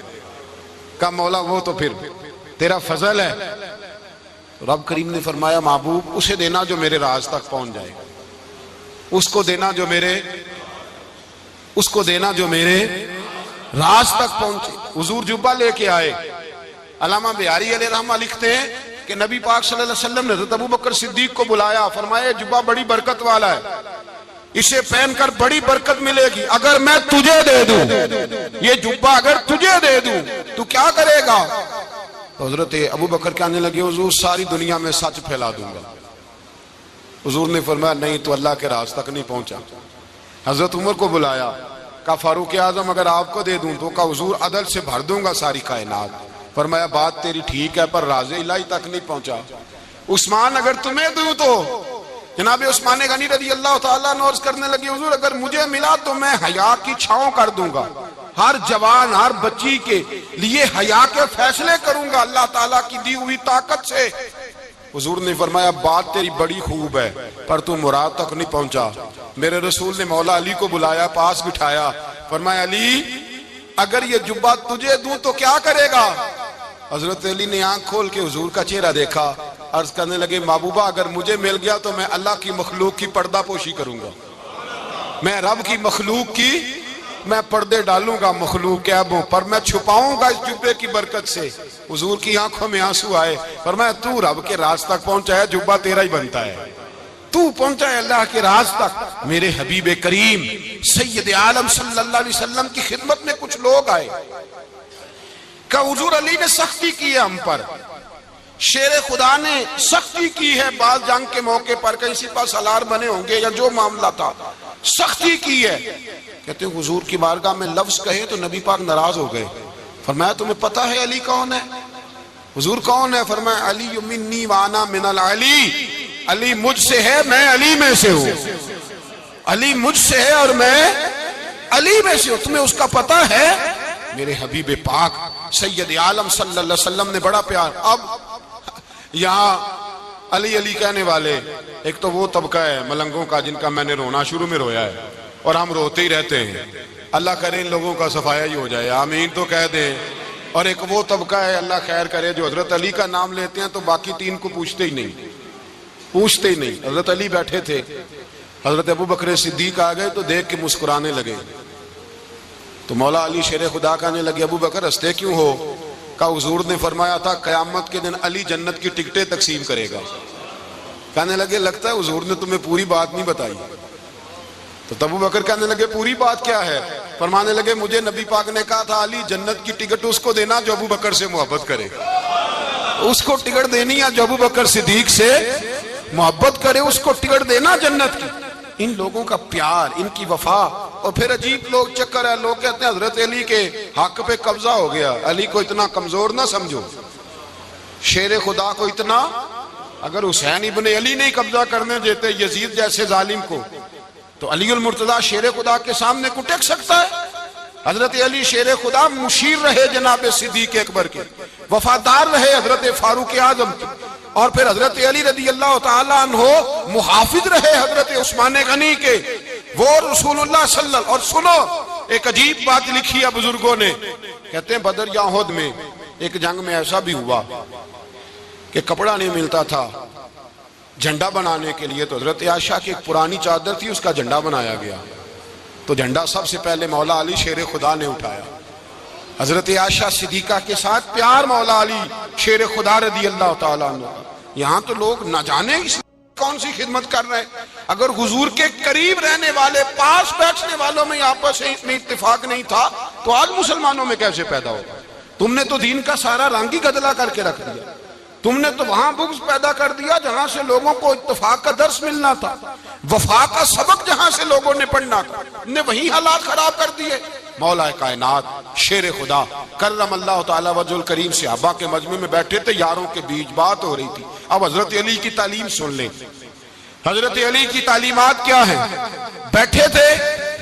کہا مولا وہ تو پھر تیرا فضل ہے۔ رب کریم نے فرمایا محبوب اسے دینا جو میرے راز تک پہنچ جائے، اس کو دینا جو میرے راز تک پہنچے۔ حضور جبہ لے کے آئے۔ علامہ بہاری علیہ رحمہ لکھتے ہیں کہ نبی پاک صلی اللہ علیہ وسلم نے حضرت ابو بکر صدیق کو بلایا، فرمایا جبہ بڑی برکت والا ہے، اسے پہن کر بڑی برکت ملے گی، اگر میں تجھے دے دوں، یہ جبہ اگر تجھے دے دوں تو کیا کرے گا؟ تو حضرت ابو بکر کہنے لگے حضور ساری دنیا میں سچ پھیلا دوں گا۔ حضور نے فرمایا نہیں تو اللہ کے راز تک نہیں پہنچا۔ حضرت عمر کو بلایا، کہا فاروق اعظم اگر آپ کو دے دوں تو کہا حضور عدل سے بھر دوں گا ساری کائنات۔ فرمایا بات تیری ٹھیک ہے پر راز الہی تک نہیں پہنچا۔ عثمان اگر تمہیں دوں تو جناب عثمان غنی رضی اللہ تعالیٰ عنہ عرض کرنے لگے حضور اگر مجھے ملا تو میں حیا کی چھاؤں کر دوں گا، ہر جوان ہر بچی کے لیے حیا کے فیصلے کروں گا اللہ تعالیٰ کی دی ہوئی طاقت سے۔ حضور نے فرمایا بات تیری بڑی خوب ہے پر تو مراد تک نہیں پہنچا۔ میرے رسول نے مولا علی کو بلایا، پاس بٹھایا، فرمایا علی اگر یہ جبہ تجھے دوں تو کیا کرے گا؟ حضرت علی نے آنکھ کھول کے حضور کا چہرہ دیکھا، عرض کرنے لگے محبوبہ اگر مجھے مل گیا تو میں اللہ کی مخلوق کی پردہ پوشی کروں گا، میں رب کی مخلوق کی میں پردے ڈالوں گا مخلوق کے عیبوں پر، میں چھپاؤں گا اس جبے کی برکت سے۔ حضور کی آنکھوں میں آنسو آئے، فرمایا تو رب کے راز تک پہنچا ہے، جبہ تیرا ہی بنتا ہے، تو پہنچا ہے اللہ کے راز تک۔ میرے حبیب کریم سید عالم صلی اللہ علیہ وسلم کی خدمت میں کچھ لوگ آئے کہ حضور علی نے سختی کی ہے ہم پر، شیر خدا نے سختی کی ہے بعض جنگ کے موقع پر، کہیں سپہ سالار بنے ہوں گے یا جو معاملہ تھا، سختی کی ہے. کہتے ہیں حضور کی بارگاہ میں لفظ کہے تو نبی پاک ناراض ہو گئے. فرمایا تمہیں پتہ ہے علی کون ہے؟ حضور کون ہے؟ فرمایا علی منی وانا من العلی، علی مجھ سے ہے، میں علی میں سے ہوں. علی مجھ سے ہے اور میں علی میں سے ہوں. تمہیں اس کا پتہ ہے؟ میرے حبیب پاک سید عالم صلی اللہ علیہ وسلم نے بڑا پیار. اب یہاں علی علی کہنے والے ایک تو وہ طبقہ ہے ملنگوں کا جن کا میں نے رونا شروع میں رویا ہے اور ہم روتے ہی رہتے ہیں. اللہ کرے ان لوگوں کا صفایا ہی ہو جائے، آمین تو کہہ دیں. اور ایک وہ طبقہ ہے اللہ خیر کرے جو حضرت علی کا نام لیتے ہیں تو باقی تین کو پوچھتے ہی نہیں. حضرت علی بیٹھے تھے، حضرت ابو بکر صدیق آ گئے تو دیکھ کے مسکرانے لگے. تو مولا علی شیر خدا کہنے لگے ابو بکر ہنستے کیوں ہو؟ کہا حضور نے فرمایا تھا قیامت کے دن علی جنت کی ٹکٹیں تقسیم کرے گا. کہنے لگے لگتا ہے حضور نے تمہیں پوری بات نہیں بتائی. تو ابو بکر کہنے لگے پوری بات کیا ہے؟ فرمانے لگے مجھے نبی پاک نے کہا تھا علی جنت کی ٹکٹ اس کو دینا جو ابو بکر سے محبت کرے. اس کو ٹکٹ دینی ہے جو ابو بکر صدیق سے محبت کرے، اس کو ٹکٹ دینا جنت کی. ان لوگوں کا پیار، ان کی وفا. اور پھر عجیب لوگ چکر ہے، لوگ کہتے ہیں حضرت علی کے حق پہ قبضہ ہو گیا. علی کو اتنا کمزور نہ سمجھو، شیر خدا کو اتنا. اگر حسین ابن علی نہیں قبضہ کرنے دیتے یزید جیسے ظالم کو تو علی المرتضیٰ شیر خدا کے سامنے کو ٹیک سکتا ہے؟ حضرت علی شیر خدا مشیر رہے جناب صدیق اکبر کے، وفادار رہے حضرت فاروق اعظم کے، اور پھر حضرت علی رضی اللہ تعالیٰ عنہ محافظ رہے حضرت عثمان غنی کے. وہ رسول اللہ صلی اللہ. اور سنو ایک عجیب بات لکھی ہے بزرگوں نے، کہتے ہیں بدر یا احد میں ایک جنگ میں ایسا بھی ہوا کہ کپڑا نہیں ملتا تھا جھنڈا بنانے کے لیے، تو حضرت عائشہ کی ایک پرانی چادر تھی، اس کا جھنڈا بنایا گیا. تو جھنڈا سب سے پہلے مولا علی شیر خدا نے اٹھایا. حضرت عائشہ صدیقہ کے ساتھ پیار مولا علی شیر خدا رضی اللہ تعالیٰ عنہ. یہاں تو لوگ نہ جانے اس کون سی خدمت کر رہے ہیں. اگر حضور کے قریب رہنے والے پاس بیٹھنے والوں میں آپس میں اتفاق نہیں تھا تو آج مسلمانوں میں کیسے پیدا ہوگا؟ تم نے تو دین کا سارا رنگ ہی گدلا کر کے رکھ دیا. تم نے تو وہاں بغض پیدا کر دیا جہاں سے لوگوں کو اتفاق کا درس ملنا تھا، وفا کا سبق جہاں سے لوگوں نے پڑھنا تھا، نے وہی حالات خراب کر دیے. مولا کائنات شیر خدا کرم اللہ تعالیٰ وجہ الکریم صحابہ کے مجمع میں بیٹھے تھے، یاروں کے بیچ بات ہو رہی تھی. اب حضرت علی کی تعلیم سن لیں. حضرت علی کی تعلیمات کیا ہیں؟ بیٹھے تھے،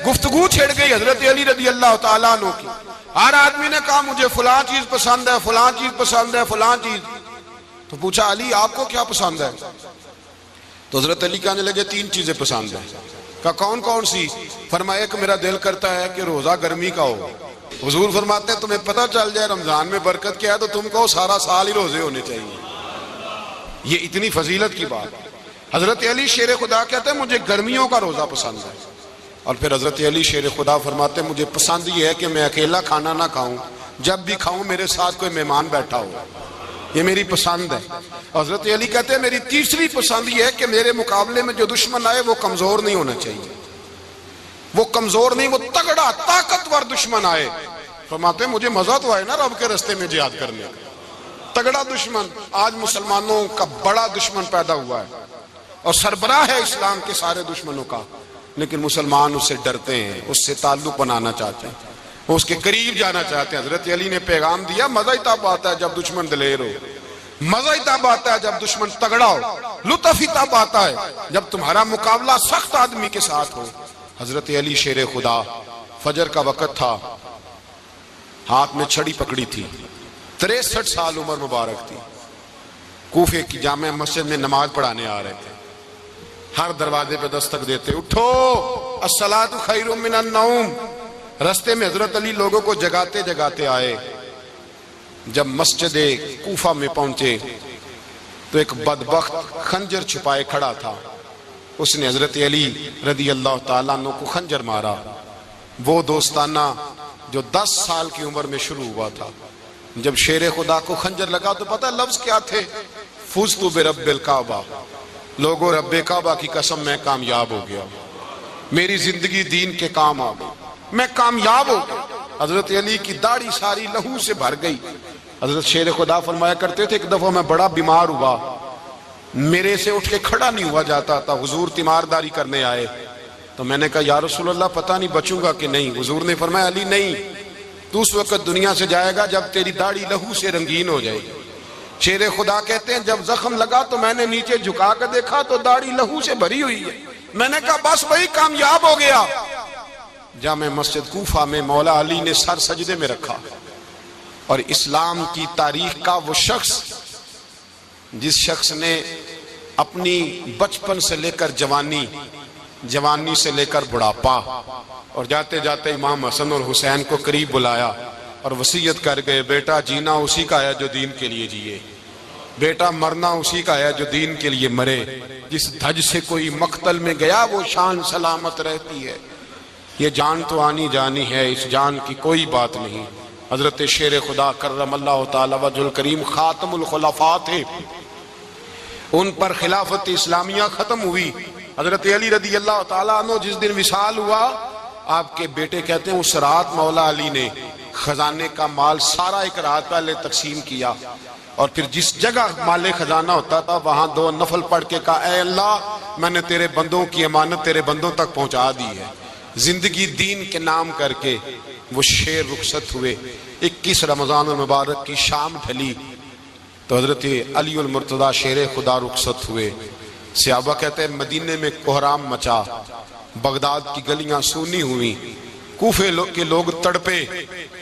گفتگو چھڑ گئی حضرت علی رضی اللہ تعالیٰ عنہ کی. ہر آدمی نے کہا مجھے فلاں چیز پسند ہے، فلاں چیز پسند ہے، فلاں چیز. تو پوچھا علی آپ کو کیا پسند ہے؟ تو حضرت علی کہنے لگے تین چیزیں پسند ہیں. کہا کون کون سی؟ فرمایا کہ میرا دل کرتا ہے کہ روزہ گرمی کا ہو. حضور فرماتے ہیں تمہیں پتہ چل جائے رمضان میں برکت کیا ہے تو تم کو سارا سال ہی روزے ہونے چاہیے. یہ اتنی فضیلت کی بات. حضرت علی شیر خدا کہتے ہیں مجھے گرمیوں کا روزہ پسند ہے. اور پھر حضرت علی شیر خدا فرماتے ہیں مجھے پسند یہ ہے کہ میں اکیلا کھانا نہ کھاؤں، جب بھی کھاؤں میرے ساتھ کوئی مہمان بیٹھا ہو، یہ میری پسند ہے. حضرت علی کہتے ہیں میری تیسری پسند یہ ہے کہ میرے مقابلے میں جو دشمن آئے وہ کمزور نہیں ہونا چاہیے، وہ کمزور نہیں، وہ تگڑا طاقتور دشمن آئے. فرماتے ہیں مجھے مزہ تو آئے نا رب کے رستے میں جہاد کرنے کا. تگڑا دشمن. آج مسلمانوں کا بڑا دشمن پیدا ہوا ہے اور سربراہ ہے اسلام کے سارے دشمنوں کا، لیکن مسلمان اس سے ڈرتے ہیں، اس سے تعلق بنانا چاہتے ہیں، اس کے قریب جانا چاہتے ہیں. حضرت علی نے پیغام دیا مزہ ہی تب آتا ہے جب دشمن دلیر ہو، مزہ ہی تب آتا ہے جب دشمن تگڑا ہو، لطف ہی تب آتا ہے جب تمہارا مقابلہ سخت آدمی کے ساتھ ہو. حضرت علی شیر خدا فجر کا وقت تھا، ہاتھ میں چھڑی پکڑی تھی، 63 سال عمر مبارک تھی. کوفے کی جامع مسجد میں نماز پڑھانے آ رہے تھے. ہر دروازے پہ دستک دیتے اٹھو الصلاۃ خیر من النوم. رستے میں حضرت علی لوگوں کو جگاتے جگاتے آئے. جب مسجد کوفہ میں پہنچے تو ایک بدبخت خنجر چھپائے کھڑا تھا. اس نے حضرت علی رضی اللہ تعالیٰ عنہ کو خنجر مارا. وہ دوستانہ جو 10 سال کی عمر میں شروع ہوا تھا. جب شیر خدا کو خنجر لگا تو پتہ لفظ کیا تھے؟ فزت برب الکعبہ. لوگوں رب کعبہ کی قسم میں کامیاب ہو گیا، میری زندگی دین کے کام آ گئی، میں کامیاب ہو گیا. حضرت علی کی داڑھی ساری لہو سے بھر گئی. حضرت شیر خدا فرمایا کرتے تھے ایک دفعہ میں بڑا بیمار ہوا، میرے سے اٹھ کے کھڑا نہیں ہوا جاتا تھا، حضور تیمارداری کرنے آئے تو میں نے کہا یا رسول اللہ پتہ نہیں بچوں گا کہ نہیں۔ حضور نے فرمایا علی نہیں، تو اس وقت دنیا سے جائے گا جب تیری داڑھی لہو سے رنگین ہو جائے گی۔ شیر خدا کہتے ہیں جب زخم لگا تو میں نے نیچے جھکا کر دیکھا تو داڑھی لہو سے بھری ہوئی ہے، میں نے کہا بس وہی کامیاب ہو گیا۔ جامع مسجد کوفہ میں مولا علی نے سر سجدے میں رکھا، اور اسلام کی تاریخ کا وہ شخص جس شخص نے اپنی بچپن سے لے کر جوانی سے لے کر بڑھاپا، اور جاتے جاتے امام حسن اور حسین کو قریب بلایا اور وصیت کر گئے بیٹا جینا اسی کا ہے جو دین کے لیے جیے، بیٹا مرنا اسی کا ہے جو دین کے لیے مرے، جس دھج سے کوئی مقتل میں گیا وہ شان سلامت رہتی ہے، یہ جان تو آنی جانی ہے اس جان کی کوئی بات نہیں۔ حضرت شیر خدا کرم اللہ تعالی وجہ الکریم خاتم الخلفاء تھے، ان پر خلافت اسلامیہ ختم ہوئی۔ حضرت علی رضی اللہ تعالیٰ عنہ جس دن وصال ہوا، آپ کے بیٹے کہتے ہیں اس رات مولا علی نے خزانے کا مال سارا ایک رات پہلے تقسیم کیا، اور پھر جس جگہ مال خزانہ ہوتا تھا وہاں 2 نفل پڑھ کے کہا اے اللہ میں نے تیرے بندوں کی امانت تیرے بندوں تک پہنچا دی ہے۔ زندگی دین کے نام کر کے وہ شیر رخصت ہوئے۔ 21 رمضان المبارک کی شام ڈھلی تو حضرت علی المرتضی شیر خدا رخصت ہوئے۔ صحابہ کہتے ہیں مدینے میں کوہرام مچا، بغداد کی گلیاں سونی ہوئی، کوفے کے لوگ تڑپے،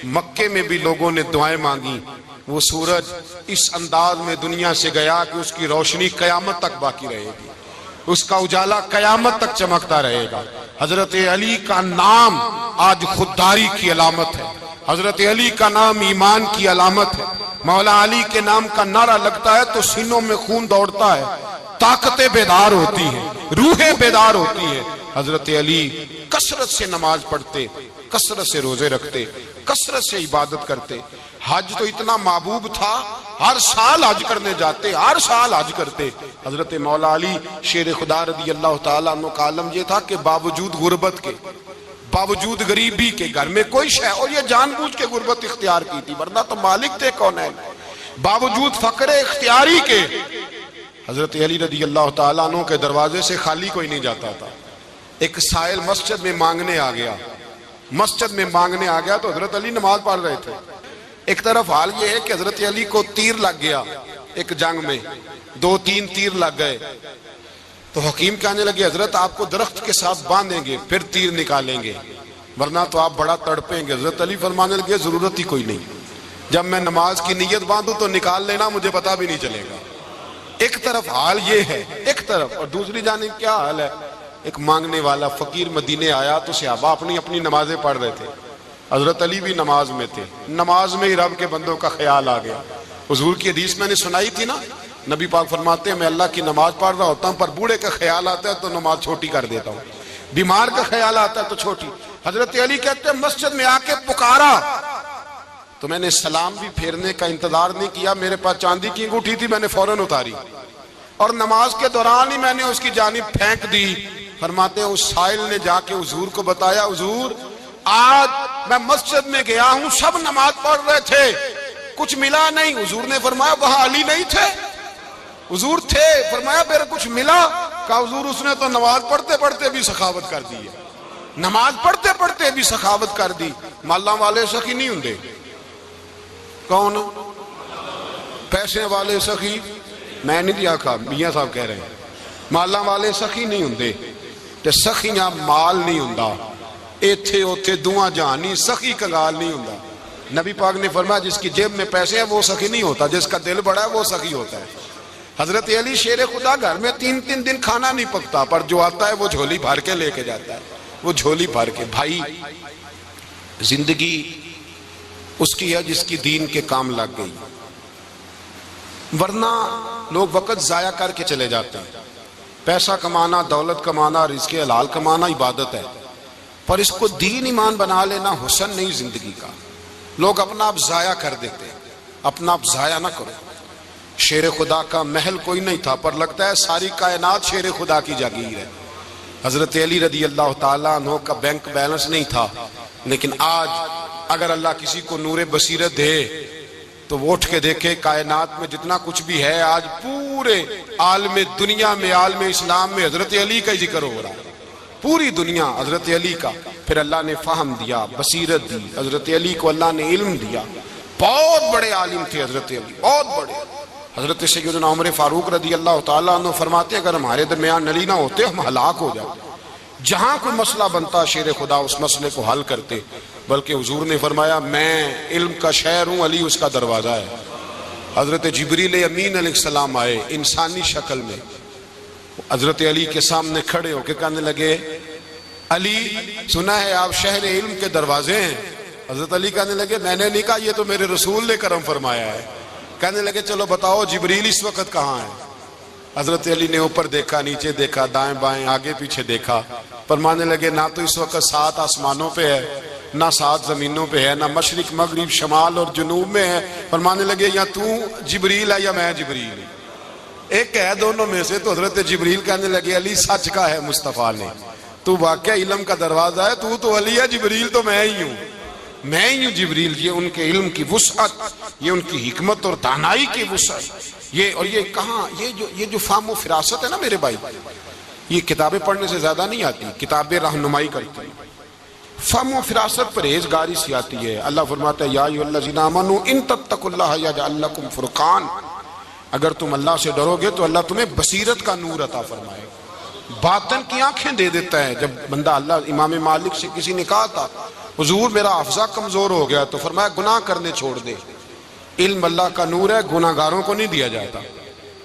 مکے میں بھی لوگوں نے دعائیں مانگی۔ وہ سورج اس انداز میں دنیا سے گیا کہ اس کی روشنی قیامت تک باقی رہے گی، اس کا اجالا قیامت تک چمکتا رہے گا۔ حضرت علی کا نام آج خودداری کی علامت ہے، حضرت علی کا نام ایمان کی علامت ہے۔ مولا علی کے نام کا نعرہ لگتا ہے تو سینوں میں خون دوڑتا ہے، طاقتیں بیدار ہوتی ہیں، روحیں بیدار ہوتی ہیں۔ حضرت علی کثرت سے نماز پڑھتے، کثرت سے روزے رکھتے، کثرت سے عبادت کرتے۔ حج تو اتنا محبوب تھا، ہر سال حج کرنے جاتے، ہر سال حج کرتے۔ حضرت مولا علی شیر خدا رضی اللہ تعالیٰ عنہ کا عالم یہ تھا کہ باوجود غربت کے، باوجود غریبی کے، گھر میں کوئی شے، اور یہ جان بوجھ کے غربت اختیار کی تھی ورنہ تو مالک تھے کون ہے، باوجود فقر اختیاری کے حضرت علی رضی اللہ تعالیٰ عنہ کے دروازے سے خالی کوئی نہیں جاتا تھا۔ ایک سائل مسجد میں مانگنے آ گیا تو حضرت علی نماز پڑھ رہے تھے۔ ایک طرف حال یہ ہے کہ حضرت علی کو تیر لگ گیا، ایک جنگ میں 2-3 تیر لگ گئے تو حکیم کہنے لگے حضرت آپ کو درخت کے ساتھ باندھیں گے پھر تیر نکالیں گے ورنہ تو آپ بڑا تڑپیں گے۔ حضرت علی فرمانے لگے ضرورت ہی کوئی نہیں، جب میں نماز کی نیت باندھوں تو نکال لینا، مجھے پتا بھی نہیں چلے گا۔ ایک طرف حال یہ ہے، ایک طرف، اور دوسری جانب کیا حال ہے، ایک مانگنے والا فقیر مدینے آیا تو صحابہ اپنی نمازیں پڑھ رہے تھے، حضرت علی بھی نماز میں تھے، نماز میں ہی رب کے بندوں کا خیال آ گیا۔ حضور کی حدیث میں نے سنائی تھی نا، نبی پاک فرماتے ہیں میں اللہ کی نماز پڑھ رہا ہوتا ہوں پر بوڑھے کا خیال آتا ہے تو نماز چھوٹی کر دیتا ہوں، بیمار کا خیال آتا ہے تو چھوٹی۔ حضرت علی کہتے ہیں مسجد میں آ کے پکارا تو میں نے سلام بھی پھیرنے کا انتظار نہیں کیا، میرے پاس چاندی کی انگوٹھی تھی، میں نے فوراً اتاری اور نماز کے دوران ہی میں نے اس کی جانب پھینک دی۔ فرماتے ہیں اس سائل نے جا کے حضور کو بتایا حضور آج میں مسجد میں گیا ہوں، سب نماز پڑھ رہے تھے، کچھ ملا نہیں۔ حضور نے فرمایا وہاں علی نہیں تھے؟ حضور تھے۔ فرمایا میرے کچھ ملا؟ کہا حضور اس نے تو نماز پڑھتے پڑھتے بھی سخاوت کر دی ہے، نماز پڑھتے پڑھتے بھی سخاوت کر دی۔ مالاں والے سخی نہیں ہوندے، کون پیسے والے سخی؟ میں نہیں دیا کہا، میاں صاحب کہہ رہے ہیں مالاں والے سخی نہیں ہوندے، تے سخیاں مال نہیں ہوندا، ایتھے اوتھے دعا جہانی سخی کنگال نہیں ہوندا۔ نبی پاک نے فرمایا جس کی جیب میں پیسے ہیں وہ سخی نہیں ہوتا، جس کا دل بڑا ہے وہ سخی ہوتا ہے۔ حضرت علی شیر خدا گھر میں 3 دن کھانا نہیں پکتا پر جو آتا ہے وہ جھولی بھر کے لے کے جاتا ہے، وہ جھولی بھر کے۔ بھائی زندگی اس کی ہے جس کی دین کے کام لگ گئی، ورنہ لوگ وقت ضائع کر کے چلے جاتے ہیں۔ پیسہ کمانا، دولت کمانا، رزق حلال کمانا عبادت ہے، پر اس کو دین ایمان بنا لینا حسن نہیں زندگی کا۔ لوگ اپنا آپ ضائع کر دیتے ہیں، اپنا آپ ضائع نہ کرو۔ شیر خدا کا محل کوئی نہیں تھا پر لگتا ہے ساری کائنات شیر خدا کی جاگیر ہے۔ حضرت علی رضی اللہ تعالیٰ عنہ کا بینک بیلنس نہیں تھا، لیکن آج اگر اللہ کسی کو نور بصیرت دے تو وہ اٹھ کے دیکھے کائنات میں جتنا کچھ بھی ہے آج پورے عالم دنیا میں، عالم اسلام میں حضرت علی کا ہی ذکر ہو رہا ہے، پوری دنیا حضرت علی کا۔ پھر اللہ نے فہم دیا، بصیرت دی، حضرت علی کو اللہ نے علم دیا۔ بہت بڑے عالم تھے حضرت علی، بہت بڑے۔ حضرت سیدنا عمر فاروق رضی اللہ تعالیٰ عنہ فرماتے ہیں اگر ہمارے درمیان علی نہ ہوتے ہم ہلاک ہو جاتے، جہاں کوئی مسئلہ بنتا شیر خدا اس مسئلے کو حل کرتے، بلکہ حضور نے فرمایا میں علم کا شہر ہوں، علی اس کا دروازہ ہے۔ حضرت جبریل امین علیہ السلام آئے انسانی شکل میں، حضرت علی کے سامنے کھڑے ہو کے کہنے لگے علی سنا ہے آپ شہر علم کے دروازے ہیں۔ حضرت علی کہنے لگے میں نے نہیں کہا، یہ تو میرے رسول نے کرم فرمایا ہے۔ کہنے لگے چلو بتاؤ جبریل اس وقت کہاں ہے؟ حضرت علی نے اوپر دیکھا، نیچے دیکھا، دائیں بائیں آگے پیچھے دیکھا، فرمانے لگے نہ تو اس وقت 7 آسمانوں پہ ہے، نہ 7 زمینوں پہ ہے، نہ مشرق مغرب شمال اور جنوب میں ہے۔ فرمانے لگے یا تو جبریل ہے یا میں جبریل ہوں، ایک ہے دونوں میں سے۔ تو حضرت جبریل کہنے لگے علی سچ کا ہے مصطفیٰ نے، تو واقعہ علم کا دروازہ ہے، تو علی ہے، جبریل تو میں ہی ہوں، میں ہی ہوں جبریل۔ یہ ان کے علم کی وسعت، یہ ان کی حکمت اور دانائی کی وسعت، یہ کہاں یہ جو فہم و فراست ہے نا میرے بھائی، یہ کتابیں پڑھنے سے زیادہ نہیں آتی، کتابیں رہنمائی کرتی ہیں۔ فہم و فراست پرہیزگاری سے آتی ہے۔ اللہ فرماتا ہے یا ایھا الذین آمنوا ان تتقوا اللہ یجعل لکم فرقان، اگر تم اللہ سے ڈرو گے تو اللہ تمہیں بصیرت کا نور عطا فرمائے گا، باطن کی آنکھیں دے دیتا ہے۔ جب بندہ اللہ امام مالک سے کسی نے کہا تھا حضور میرا حافظہ کمزور ہو گیا، تو فرمایا گناہ کرنے چھوڑ دے، علم اللہ کا نور ہے، گناہ گاروں کو نہیں دیا جاتا۔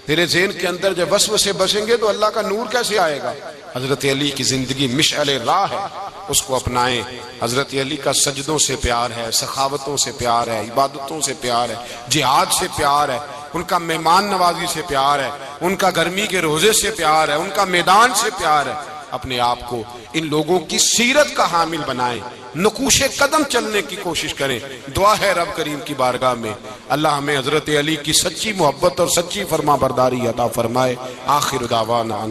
تیرے ذہن کے اندر جب وسوسے بسیں گے تو اللہ کا نور کیسے آئے گا؟ حضرت علی کی زندگی مشعل راہ ہے، اس کو اپنائیں۔ حضرت علی کا سجدوں سے پیار ہے، سخاوتوں سے پیار ہے، عبادتوں سے پیار ہے، جہاد سے پیار ہے، ان کا مہمان نوازی سے پیار ہے، ان کا گرمی کے روزے سے پیار ہے، ان کا میدان سے پیار ہے۔ اپنے آپ کو ان لوگوں کی سیرت کا حامل بنائیں، نقوش قدم چلنے کی کوشش کریں۔ دعا ہے رب کریم کی بارگاہ میں اللہ ہمیں حضرت علی کی سچی محبت اور سچی فرما برداری عطا فرمائے۔ آخر دعوانا